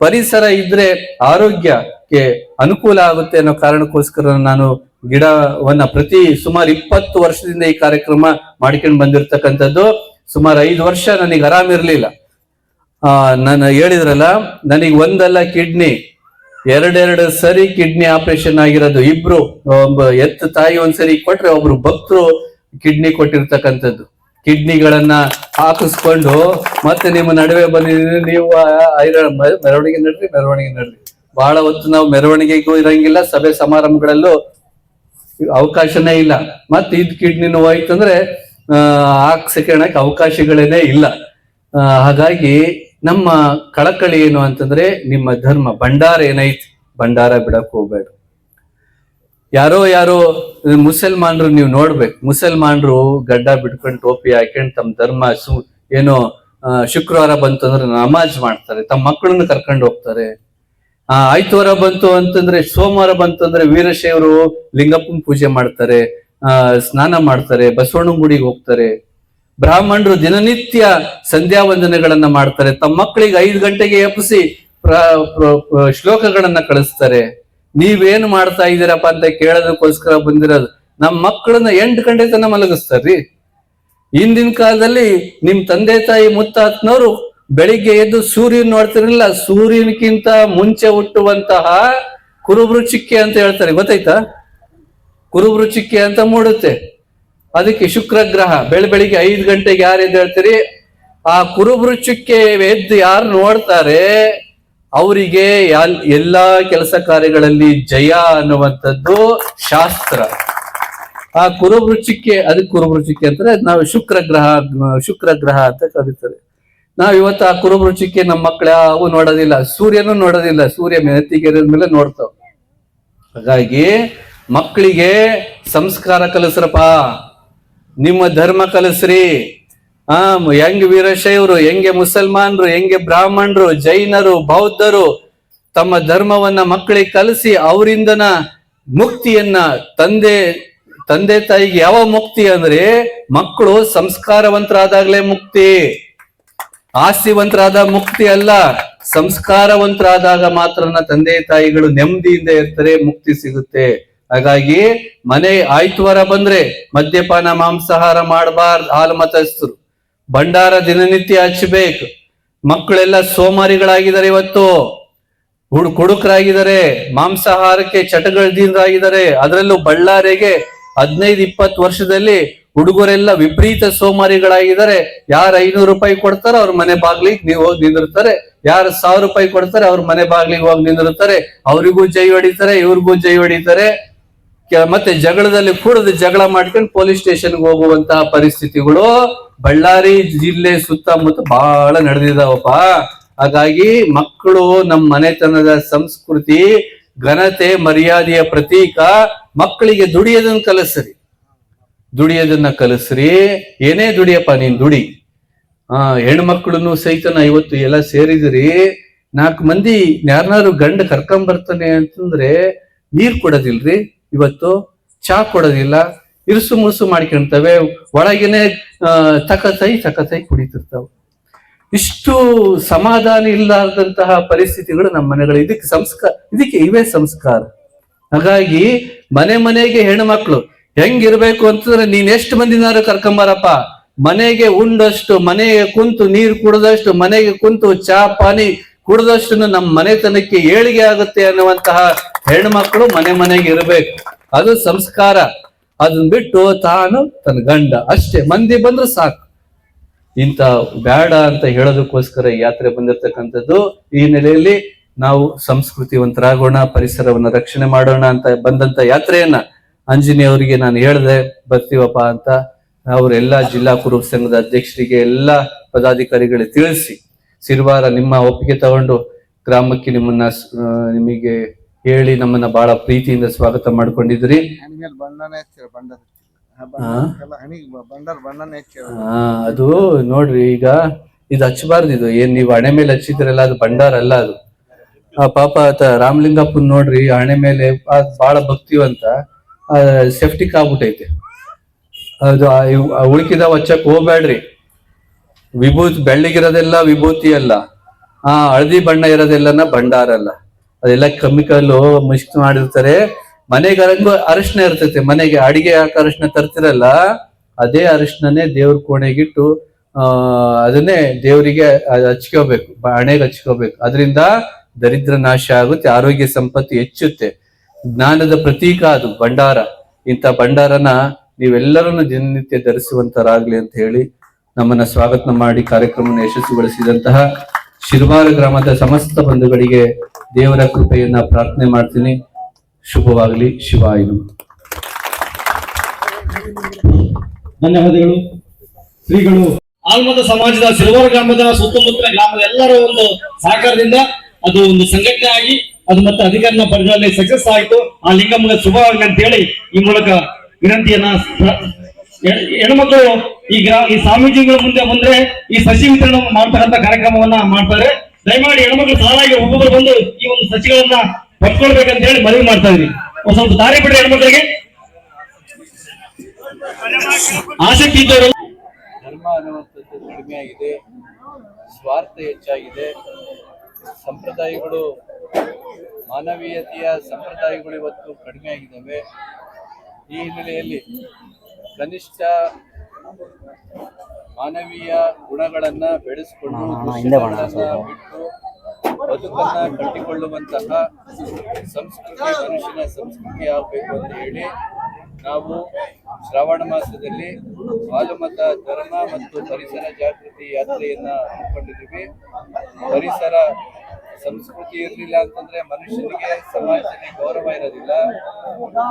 ಪರಿಸರ ಇದ್ರೆ ಆರೋಗ್ಯಕ್ಕೆ ಅನುಕೂಲ ಆಗುತ್ತೆ ಅನ್ನೋ ಕಾರಣಕ್ಕೋಸ್ಕರ ನಾನು ಗಿಡವನ್ನ ಸುಮಾರು 20 ವರ್ಷದಿಂದ ಈ ಕಾರ್ಯಕ್ರಮ ಮಾಡ್ಕೊಂಡು ಬಂದಿರ್ತಕ್ಕಂಥದ್ದು. ಸುಮಾರು 5 ವರ್ಷ ನನಗೆ ಆರಾಮಿರ್ಲಿಲ್ಲ. ನಾನು ಹೇಳಿದ್ರಲ್ಲ, ನನಗೆ ಒಂದಲ್ಲ ಕಿಡ್ನಿ, 2 ಸರಿ ಕಿಡ್ನಿ ಆಪರೇಷನ್ ಆಗಿರೋದು. ಇಬ್ರು, ಎತ್ತು ತಾಯಿ ಒಂದ್ಸರಿ ಕೊಟ್ರೆ ಒಬ್ರು ಭಕ್ತರು ಕಿಡ್ನಿ ಕೊಟ್ಟಿರ್ತಕ್ಕಂಥದ್ದು. ಕಿಡ್ನಿಗಳನ್ನ ಹಾಕಿಸ್ಕೊಂಡು ಮತ್ತೆ ನಿಮ್ಮ ನಡುವೆ ಬಂದಿದ್ದೀನಿ. ನೀವು ಮೆರವಣಿಗೆ ನಡ್ರಿ. ಬಹಳ ಹೊತ್ತು ನಾವು ಮೆರವಣಿಗೆಗೂ ಇರಂಗಿಲ್ಲ, ಸಭೆ ಸಮಾರಂಭಗಳಲ್ಲೂ ಅವಕಾಶನೇ ಇಲ್ಲ. ಮತ್ತೆ ಕಿಡ್ನಿ ನೋವಾಯ್ತಂದ್ರೆ ಹಾಕ್ಸಕ್ಕೆ ಅವಕಾಶಗಳೇನೇ ಇಲ್ಲ. ಹಾಗಾಗಿ ನಮ್ಮ ಕಳಕಳಿ ಏನು ಅಂತಂದ್ರೆ, ನಿಮ್ಮ ಧರ್ಮ ಭಂಡಾರ ಏನೈತಿ, ಭಂಡಾರ ಬಿಡಕ್ ಹೋಗ್ಬೇಡ. ಯಾರೋ ಮುಸಲ್ಮಾನರು ನೀವು ನೋಡ್ಬೇಕು, ಮುಸಲ್ಮಾನರು ಗಡ್ಡ ಬಿಡ್ಕೊಂಡು ಟೋಪಿ ಹಾಕೊಂಡು ತಮ್ಮ ಧರ್ಮ ಏನೋ ಶುಕ್ರವಾರ ಬಂತು ಅಂದ್ರೆ ನಮಾಜ್ ಮಾಡ್ತಾರೆ, ತಮ್ಮ ಮಕ್ಕಳನ್ನ ಕರ್ಕೊಂಡು ಹೋಗ್ತಾರೆ. ಆಯ್ತವಾರ ಬಂತು ಅಂತಂದ್ರೆ, ಸೋಮವಾರ ಬಂತು ಅಂದ್ರೆ ವೀರಶೈವರು ಲಿಂಗಪ್ಪನ ಪೂಜೆ ಮಾಡ್ತಾರೆ, ಸ್ನಾನ ಮಾಡ್ತಾರೆ, ಬಸವಣ್ಣನ ಗುಡಿಗೆ ಹೋಗ್ತಾರೆ. ಬ್ರಾಹ್ಮಣರು ದಿನನಿತ್ಯ ಸಂಧ್ಯಾ ವಂದನೆಗಳನ್ನ ಮಾಡ್ತಾರೆ, ತಮ್ಮ ಮಕ್ಕಳಿಗೆ 5 ಗಂಟೆಗೆ ಎಬ್ಬಿಸಿ ಶ್ಲೋಕಗಳನ್ನ ಕಳಿಸ್ತಾರೆ. ನೀವೇನು ಮಾಡ್ತಾ ಇದ್ದೀರಪ್ಪ ಅಂತ ಕೇಳೋದಕ್ಕೋಸ್ಕರ ಬಂದಿರೋದು. ನಮ್ಮ ಮಕ್ಕಳನ್ನ 8 ಗಂಟೆ ತನಕ ಮಲಗಿಸ್ತಾರ್ರಿ. ಹಿಂದಿನ ಕಾಲದಲ್ಲಿ ನಿಮ್ ತಂದೆ ತಾಯಿ ಮುತ್ತಾತ್ನವರು ಬೆಳಿಗ್ಗೆ ಎದ್ದು ಸೂರ್ಯನ ನೋಡ್ತಿರಲಿಲ್ಲ. ಸೂರ್ಯನಕ್ಕಿಂತ ಮುಂಚೆ ಹುಟ್ಟುವಂತಹ ಕುರುಬರು ಚಿಕ್ಕೆ ಅಂತ ಹೇಳ್ತಾರೆ, ಗೊತ್ತಾಯ್ತಾ? ಕುರುಬರು ಚಿಕ್ಕೆ ಅಂತ ಮೂಡುತ್ತೆ. ಅದಕ್ಕೆ ಶುಕ್ರ ಗ್ರಹ ಬೆಳಿಗ್ಗೆ 5 ಗಂಟೆಗೆ ಯಾರು ಎದ್ದು ಹೇಳ್ತೀರಿ, ಆ ಕುರುಬರು ಚಿಕ್ಕೆ ಎದ್ದು ಯಾರು ನೋಡ್ತಾರೆ ಅವರಿಗೆ ಎಲ್ಲಾ ಕೆಲಸ ಕಾರ್ಯಗಳಲ್ಲಿ ಜಯ ಅನ್ನುವಂಥದ್ದು ಶಾಸ್ತ್ರ. ಆ ಕುರುಬರು ಚಿಕ್ಕೆ, ಅದಕ್ಕೆ ಕುರುಬರು ಚಿಕ್ಕೆ ಅಂತಾರೆ. ನಾವು ಶುಕ್ರ ಗ್ರಹ ಅಂತ ಕರೀತಾರೆ. ನಾವ್ ಇವತ್ತು ಆ ಕುರುಬರು ಚಿಕ್ಕೆ ನಮ್ಮ ಮಕ್ಕಳ ಅವು ನೋಡೋದಿಲ್ಲ, ಸೂರ್ಯನೂ ನೋಡೋದಿಲ್ಲ. ಸೂರ್ಯ ಮೆತ್ತಿಗೆರದ ಮೇಲೆ ನೋಡ್ತಾವ. ಹಾಗಾಗಿ ಮಕ್ಕಳಿಗೆ ಸಂಸ್ಕಾರ ಕಲಿಸ್ರಪ್ಪ, ನಿಮ್ಮ ಧರ್ಮ ಕಲಿಸ್ರಿ. ಹೆಂಗೆ ವೀರಶೈವರು, ಹೆಂಗೆ ಮುಸಲ್ಮಾನರು, ಹೆಂಗೆ ಬ್ರಾಹ್ಮಣರು, ಜೈನರು, ಬೌದ್ಧರು ತಮ್ಮ ಧರ್ಮವನ್ನ ಮಕ್ಕಳಿಗೆ ಕಲಿಸಿ ಅವರಿಂದನ ಮುಕ್ತಿಯನ್ನ ತಂದೆ ತಾಯಿಗೆ ಯಾವ ಮುಕ್ತಿ ಅಂದ್ರೆ ಮಕ್ಕಳು ಸಂಸ್ಕಾರವಂತರಾದಾಗ್ಲೇ ಮುಕ್ತಿ, ಆಸ್ತಿವಂತರಾದ ಮುಕ್ತಿ ಅಲ್ಲ. ಸಂಸ್ಕಾರವಂತರಾದಾಗ ಮಾತ್ರನ ತಂದೆ ತಾಯಿಗಳು ನೆಮ್ಮದಿಯಿಂದ ಇರ್ತಾರೆ, ಮುಕ್ತಿ ಸಿಗುತ್ತೆ. ಹಾಗಾಗಿ ಮನೆ ಆಯ್ತವಾರ ಬಂದ್ರೆ ಮದ್ಯಪಾನ ಮಾಂಸಾಹಾರ ಮಾಡಬಾರ್ದು. ಹಾಲು ಮತಸ್ಥರು ಭಂಡಾರ ದಿನನಿತ್ಯ ಹಚ್ಚಬೇಕು. ಮಕ್ಕಳೆಲ್ಲ ಸೋಮಾರಿಗಳಾಗಿದ್ದಾರೆ, ಇವತ್ತು ಕುಡುಕರಾಗಿದ್ದಾರೆ, ಮಾಂಸಾಹಾರಕ್ಕೆ ಚಟಗಳಾಗಿದ್ದಾರೆ. ಅದರಲ್ಲೂ ಬಳ್ಳಾರಿಗೆ 15-20 ವರ್ಷದಲ್ಲಿ ಹುಡುಗರೆಲ್ಲ ವಿಪರೀತ ಸೋಮಾರಿಗಳಾಗಿದ್ದಾರೆ. ಯಾರು 500 ರೂಪಾಯಿ ಕೊಡ್ತಾರೋ ಅವ್ರ ಮನೆ ಬಾಗ್ಲಿಗೆ ನೀವು ಹೋಗಿ ನಿಂದಿರ್ತಾರೆ, ಯಾರು 1000 ರೂಪಾಯಿ ಕೊಡ್ತಾರೆ ಅವ್ರ ಮನೆ ಬಾಗ್ಲಿಗೆ ಹೋಗಿ ನಿಂದಿರ್ತಾರೆ. ಅವ್ರಿಗೂ ಜೈ ಹೊಡಿತಾರೆ, ಇವ್ರಿಗೂ ಜೈ ಹೊಡಿತಾರೆ. ಮತ್ತೆ ಜಗಳದಲ್ಲಿ ಕೂಡದು ಜಗಳ ಮಾಡ್ಕೊಂಡು ಪೊಲೀಸ್ ಸ್ಟೇಷನ್ಗೆ ಹೋಗುವಂತಹ ಪರಿಸ್ಥಿತಿಗಳು ಬಳ್ಳಾರಿ ಜಿಲ್ಲೆ ಸುತ್ತಮುತ್ತ ಬಹಳ ನಡೆದಿದಾವಪ್ಪ. ಹಾಗಾಗಿ ಮಕ್ಕಳು ನಮ್ಮ ಮನೆತನದ ಸಂಸ್ಕೃತಿ, ಘನತೆ, ಮರ್ಯಾದೆಯ ಪ್ರತೀಕ. ಮಕ್ಕಳಿಗೆ ದುಡಿಯೋದನ್ನ ಕಲಿಸ್ರಿ. ಏನೇ ದುಡಿಯಪ್ಪ ನೀನ್ ದುಡಿ. ಹೆಣ್ಮಕ್ಳನ್ನು ಸಹಿತನ ಇವತ್ತು ಎಲ್ಲ ಸೇರಿದ್ರಿ. 4 ಮಂದಿ ಯಾರನ್ನಾರು ಗಂಡ ಕರ್ಕೊಂಬರ್ತಾನೆ ಅಂತಂದ್ರೆ ನೀರ್ ಕೊಡೋದಿಲ್ರಿ, ಇವತ್ತು ಚಾ ಕೊಡೋದಿಲ್ಲ, ಇರುಸು ಮುರುಸು ಮಾಡ್ಕೊಂತವೆ, ಒಳಗೇನೆ ತಕತೈ ಕುಡಿತಿರ್ತಾವ. ಇಷ್ಟು ಸಮಾಧಾನ ಇಲ್ಲದಂತಹ ಪರಿಸ್ಥಿತಿಗಳು ನಮ್ಮ ಮನೆಗಳು. ಇದಕ್ಕೆ ಇವೇ ಸಂಸ್ಕಾರ. ಹಾಗಾಗಿ ಮನೆಗೆ ಹೆಣ್ಮಕ್ಳು ಹೆಂಗಿರ್ಬೇಕು ಅಂತಂದ್ರೆ, ನೀನ್ ಎಷ್ಟು ಮಂದಿನಾರು ಕರ್ಕೊಂಬಾರಪ್ಪ, ಮನೆಗೆ ಉಂಡಷ್ಟು, ಮನೆಗೆ ಕುಂತು ನೀರು ಕುಡದಷ್ಟು, ಮನೆಗೆ ಕುಂತು ಚಾ ಪಾನಿ ಕುಡದಷ್ಟು ನಮ್ಮ ಮನೆತನಕ್ಕೆ ಏಳಿಗೆ ಆಗುತ್ತೆ ಅನ್ನುವಂತಹ ಹೆಣ್ಮಕ್ಳು ಮನೆಗೆ ಇರಬೇಕು. ಅದು ಸಂಸ್ಕಾರ. ಅದನ್ನ ಬಿಟ್ಟು ತಾನು ತನ್ನ ಗಂಡ ಅಷ್ಟೇ ಮಂದಿ ಬಂದ್ರೆ ಸಾಕು, ಇಂಥ ಬೇಡ ಅಂತ ಹೇಳೋದಕ್ಕೋಸ್ಕರ ಯಾತ್ರೆ ಬಂದಿರ್ತಕ್ಕಂಥದ್ದು. ಈ ನೆಲೆಯಲ್ಲಿ ನಾವು ಸಂಸ್ಕೃತಿವಂತರಾಗೋಣ, ಪರಿಸರವನ್ನ ರಕ್ಷಣೆ ಮಾಡೋಣ ಅಂತ ಬಂದಂತ ಯಾತ್ರೆಯನ್ನ ಅಂಜನಿ ಅವರಿಗೆ ನಾನು ಹೇಳ್ದೆ ಬರ್ತೀವಪ್ಪ ಅಂತ. ಅವರೆಲ್ಲ ಜಿಲ್ಲಾ ಕುರುಬ ಸಂಘದ ಅಧ್ಯಕ್ಷರಿಗೆ, ಎಲ್ಲ ಪದಾಧಿಕಾರಿಗಳಿಗೆ ತಿಳಿಸಿ ಸಿರ್ವಾರ ನಿಮ್ಮ ಒಪ್ಪಿಗೆ ತಗೊಂಡು ಗ್ರಾಮಕ್ಕೆ ನಿಮಗೆ ಹೇಳಿ ನಮ್ಮನ್ನ ಬಹಳ ಪ್ರೀತಿಯಿಂದ ಸ್ವಾಗತ ಮಾಡ್ಕೊಂಡಿದ್ರಿ. ಅದು ನೋಡ್ರಿ, ಈಗ ಇದು ಹಚ್ಚಬಾರ್ದು. ಇದು ಏನ್ ನೀವು ಹಣೆ ಮೇಲೆ ಹಚ್ಚಿದ್ರಲ್ಲ, ಅದು ಭಂಡಾರ ಅಲ್ಲ. ಅದು ಪಾಪ ರಾಮಲಿಂಗಪ್ಪನ್ ನೋಡ್ರಿ, ಹಣೆ ಮೇಲೆ ಬಹಳ ಭಕ್ತಿವಂತ, ಸೆಫ್ಟಿಕ್ ಆಗ್ಬಿಟ್ಟೈತೆ. ಅದು ಉಳ್ಕಿದಾವ ಹಚ್ಚಕ್ ಹೋಗ್ಬೇಡ್ರಿ. ಬೆಳ್ಳಿಗಿರೋದೆಲ್ಲ ವಿಭೂತಿ ಅಲ್ಲ, ಹಳದಿ ಬಣ್ಣ ಇರೋದೆಲ್ಲನ ಭಂಡಾರ ಅಲ್ಲ. ಅದೆಲ್ಲ ಕೆಮಿಕಲ್ ಮಿಕ್ಸ್ ಮಾಡಿರ್ತಾರೆ. ಮನೆಗೆ ಅರಿಶಿನ ಇರ್ತೈತೆ, ಮನೆಗೆ ಅಡಿಗೆ ಹಾಕೋ ಅರಿಶಿನ ತರ್ತಿರಲ್ಲ, ಅದೇ ಅರಿಶಿನೇ ದೇವ್ರ ಕೋಣೆಗಿಟ್ಟು ಅದನ್ನೇ ದೇವರಿಗೆ ಹಚ್ಕೋಬೇಕು, ಹಣೆಗೆ ಹಚ್ಕೋಬೇಕು. ಅದರಿಂದ ದರಿದ್ರ ನಾಶ ಆಗುತ್ತೆ, ಆರೋಗ್ಯ ಸಂಪತ್ತು ಹೆಚ್ಚುತ್ತೆ. ಜ್ಞಾನದ ಪ್ರತೀಕ ಅದು ಭಂಡಾರ. ಇಂಥ ಭಂಡಾರನ ನೀವೆಲ್ಲರೂ ದಿನನಿತ್ಯ ಧರಿಸುವಂತರಾಗ್ಲಿ ಅಂತ ಹೇಳಿ ನಮ್ಮನ್ನ ಸ್ವಾಗತ ಮಾಡಿ ಕಾರ್ಯಕ್ರಮವನ್ನು ಯಶಸ್ವಿಗೊಳಿಸಿದಂತಹ ಶಿರ್ವಾರ ಗ್ರಾಮದ ಸಮಸ್ತ ಬಂಧುಗಳಿಗೆ ದೇವರ ಕೃಪೆಯನ್ನ ಪ್ರಾರ್ಥನೆ ಮಾಡ್ತೀನಿ. ಶುಭವಾಗಲಿ. ಶಿವಾಯನು. ಧನ್ಯವಾದಗಳು ಶ್ರೀಗಳು. ಆಲ್ಮದ ಸಮಾಜದ ಶಿರ್ವಾರ ಗ್ರಾಮದ ಸುತ್ತಮುತ್ತಲ ಗ್ರಾಮದ ಎಲ್ಲರ ಒಂದು ಸಹಕಾರದಿಂದ ಅದು ಒಂದು ಸಂಘಟನೆ ಆಗಿ ಅದು ಮತ್ತೆ ಅಧಿಕಾರಿನ ಪಡೆದಲ್ಲಿ ಸಕ್ಸಸ್ ಆಯಿತು. ಆ ಲಿಂಗಮ್ಮನ ಶುಭವಾಗಲಿ ಅಂತ ಹೇಳಿ ಈ ಮೂಲಕ ವಿನಂತಿಯನ್ನ. ಹೆಣ್ಮಕ್ಳು ಈ ಸ್ವಾಮೀಜಿಗಳ ಮುಂದೆ ಬಂದ್ರೆ ಈ ಸಸಿ ವಿತರಣೆ ಮಾಡ್ತಕ್ಕಂಥ ಕಾರ್ಯಕ್ರಮವನ್ನ ಮಾಡ್ತಾರೆ. ದಯಮಾಡಿ ಹೆಣ್ಮಕ್ಳು ಸಾಲಾಗಿ ಒಬ್ಬೊಬ್ಬರು ಬಂದು ಈ ಒಂದು ಸಸಿಗಳನ್ನ ಪಡ್ಕೊಳ್ಬೇಕಂತ ಹೇಳಿ ಮನವಿ ಮಾಡ್ತಾ ಇದ್ವಿ. ಒಂದ್ ಸ್ವಲ್ಪ ದಾರಿ ಬಿಡ್ರಿ ಹೆಣ್ಮಕ್ಳಿಗೆ. ಆಸಕ್ತಿ ಇದ್ದವರು. ಧರ್ಮ ಅನ್ನುವಂಥದ್ದು ಕಡಿಮೆ ಆಗಿದೆ, ಸ್ವಾರ್ಥ ಹೆಚ್ಚಾಗಿದೆ. ಸಂಪ್ರದಾಯಗಳು, ಮಾನವೀಯತೆಯ ಸಂಪ್ರದಾಯಗಳು ಇವತ್ತು ಕಡಿಮೆ ಆಗಿದ್ದಾವೆ. ಈ ಹಿನ್ನೆಲೆಯಲ್ಲಿ ಕನಿಷ್ಠ ಮಾನವೀಯ ಗುಣಗಳನ್ನ ಬೆಳೆಸಿಕೊಂಡು ಬಿಟ್ಟು ಬದುಕನ್ನ ಕಟ್ಟಿಕೊಳ್ಳುವಂತಹ ಸಂಸ್ಕೃತಿ ಮನುಷ್ಯನ ಸಂಸ್ಕೃತಿ ಆಗಬೇಕು ಅಂತ ಹೇಳಿ ನಾವು ಶ್ರಾವಣ ಮಾಸದಲ್ಲಿ ಹಾಲುಮತ ಧರ್ಮ ಮತ್ತು ಪರಿಸರ ಜಾಗೃತಿ ಯಾತ್ರೆಯನ್ನ ಹಮ್ಮಿಕೊಂಡಿದ್ದೀವಿ. ಪರಿಸರ ಸಂಸ್ಕೃತಿ ಇರಲಿಲ್ಲ ಅಂತಂದ್ರೆ ಮನುಷ್ಯನಿಗೆ ಸಮಾಜದಲ್ಲಿ ಗೌರವ ಇರೋದಿಲ್ಲ.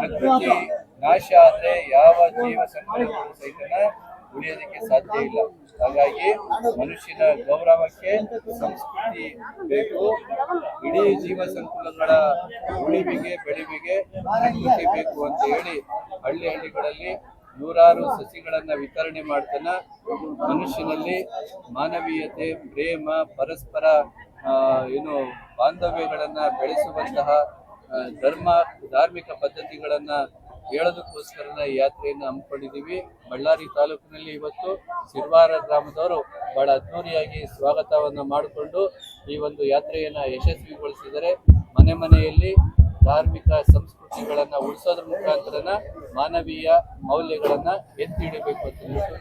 ಪ್ರಕೃತಿ ನಾಶ ಆದ್ರೆ ಯಾವ ಜೀವ ಸಂಕುಲಗಳು ಸಹಿತನ ಉಳಿಯೋದಕ್ಕೆ ಸಾಧ್ಯ ಇಲ್ಲ. ಹಾಗಾಗಿ ಮನುಷ್ಯನ ಗೌರವಕ್ಕೆ ಸಂಸ್ಕೃತಿ ಬೇಕು. ಇಡೀ ಜೀವ ಸಂಕುಲಗಳ ಉಳಿವಿಗೆ ಬೆಳಿವಿಗೆ ಪ್ರಕೃತಿ ಬೇಕು ಅಂತ ಹೇಳಿ ಹಳ್ಳಿಗಳಲ್ಲಿ ನೂರಾರು ಸಸಿಗಳನ್ನ ವಿತರಣೆ ಮಾಡ್ತಾನ ಮನುಷ್ಯನಲ್ಲಿ ಮಾನವೀಯತೆ, ಪ್ರೇಮ, ಪರಸ್ಪರ ಏನು ಬಾಂಧವ್ಯಗಳನ್ನ ಬೆಳೆಸುವಂತಹ ಧಾರ್ಮಿಕ ಪದ್ಧತಿಗಳನ್ನ ಹೇಳೋದಕ್ಕೋಸ್ಕರ ಈ ಯಾತ್ರೆಯನ್ನು ಹಮ್ಮಿಕೊಂಡಿದ್ದೀವಿ. ಬಳ್ಳಾರಿ ತಾಲೂಕಿನಲ್ಲಿ ಇವತ್ತು ಸಿರ್ವಾರ ಗ್ರಾಮದವರು ಬಹಳ ಅದ್ದೂರಿಯಾಗಿ ಸ್ವಾಗತವನ್ನ ಮಾಡಿಕೊಂಡು ಈ ಒಂದು ಯಾತ್ರೆಯನ್ನ ಯಶಸ್ವಿಗೊಳಿಸಿದರೆ ಮನೆ ಮನೆಯಲ್ಲಿ ಧಾರ್ಮಿಕ ಸಂಸ್ಕೃತಿಗಳನ್ನ ಉಳಿಸೋದ್ರ ಮುಖಾಂತರನ ಮಾನವೀಯ ಮೌಲ್ಯಗಳನ್ನ ಎತ್ತಿ ಹಿಡಿಬೇಕು ಅಂತ ಹೇಳ್ತಾರೆ.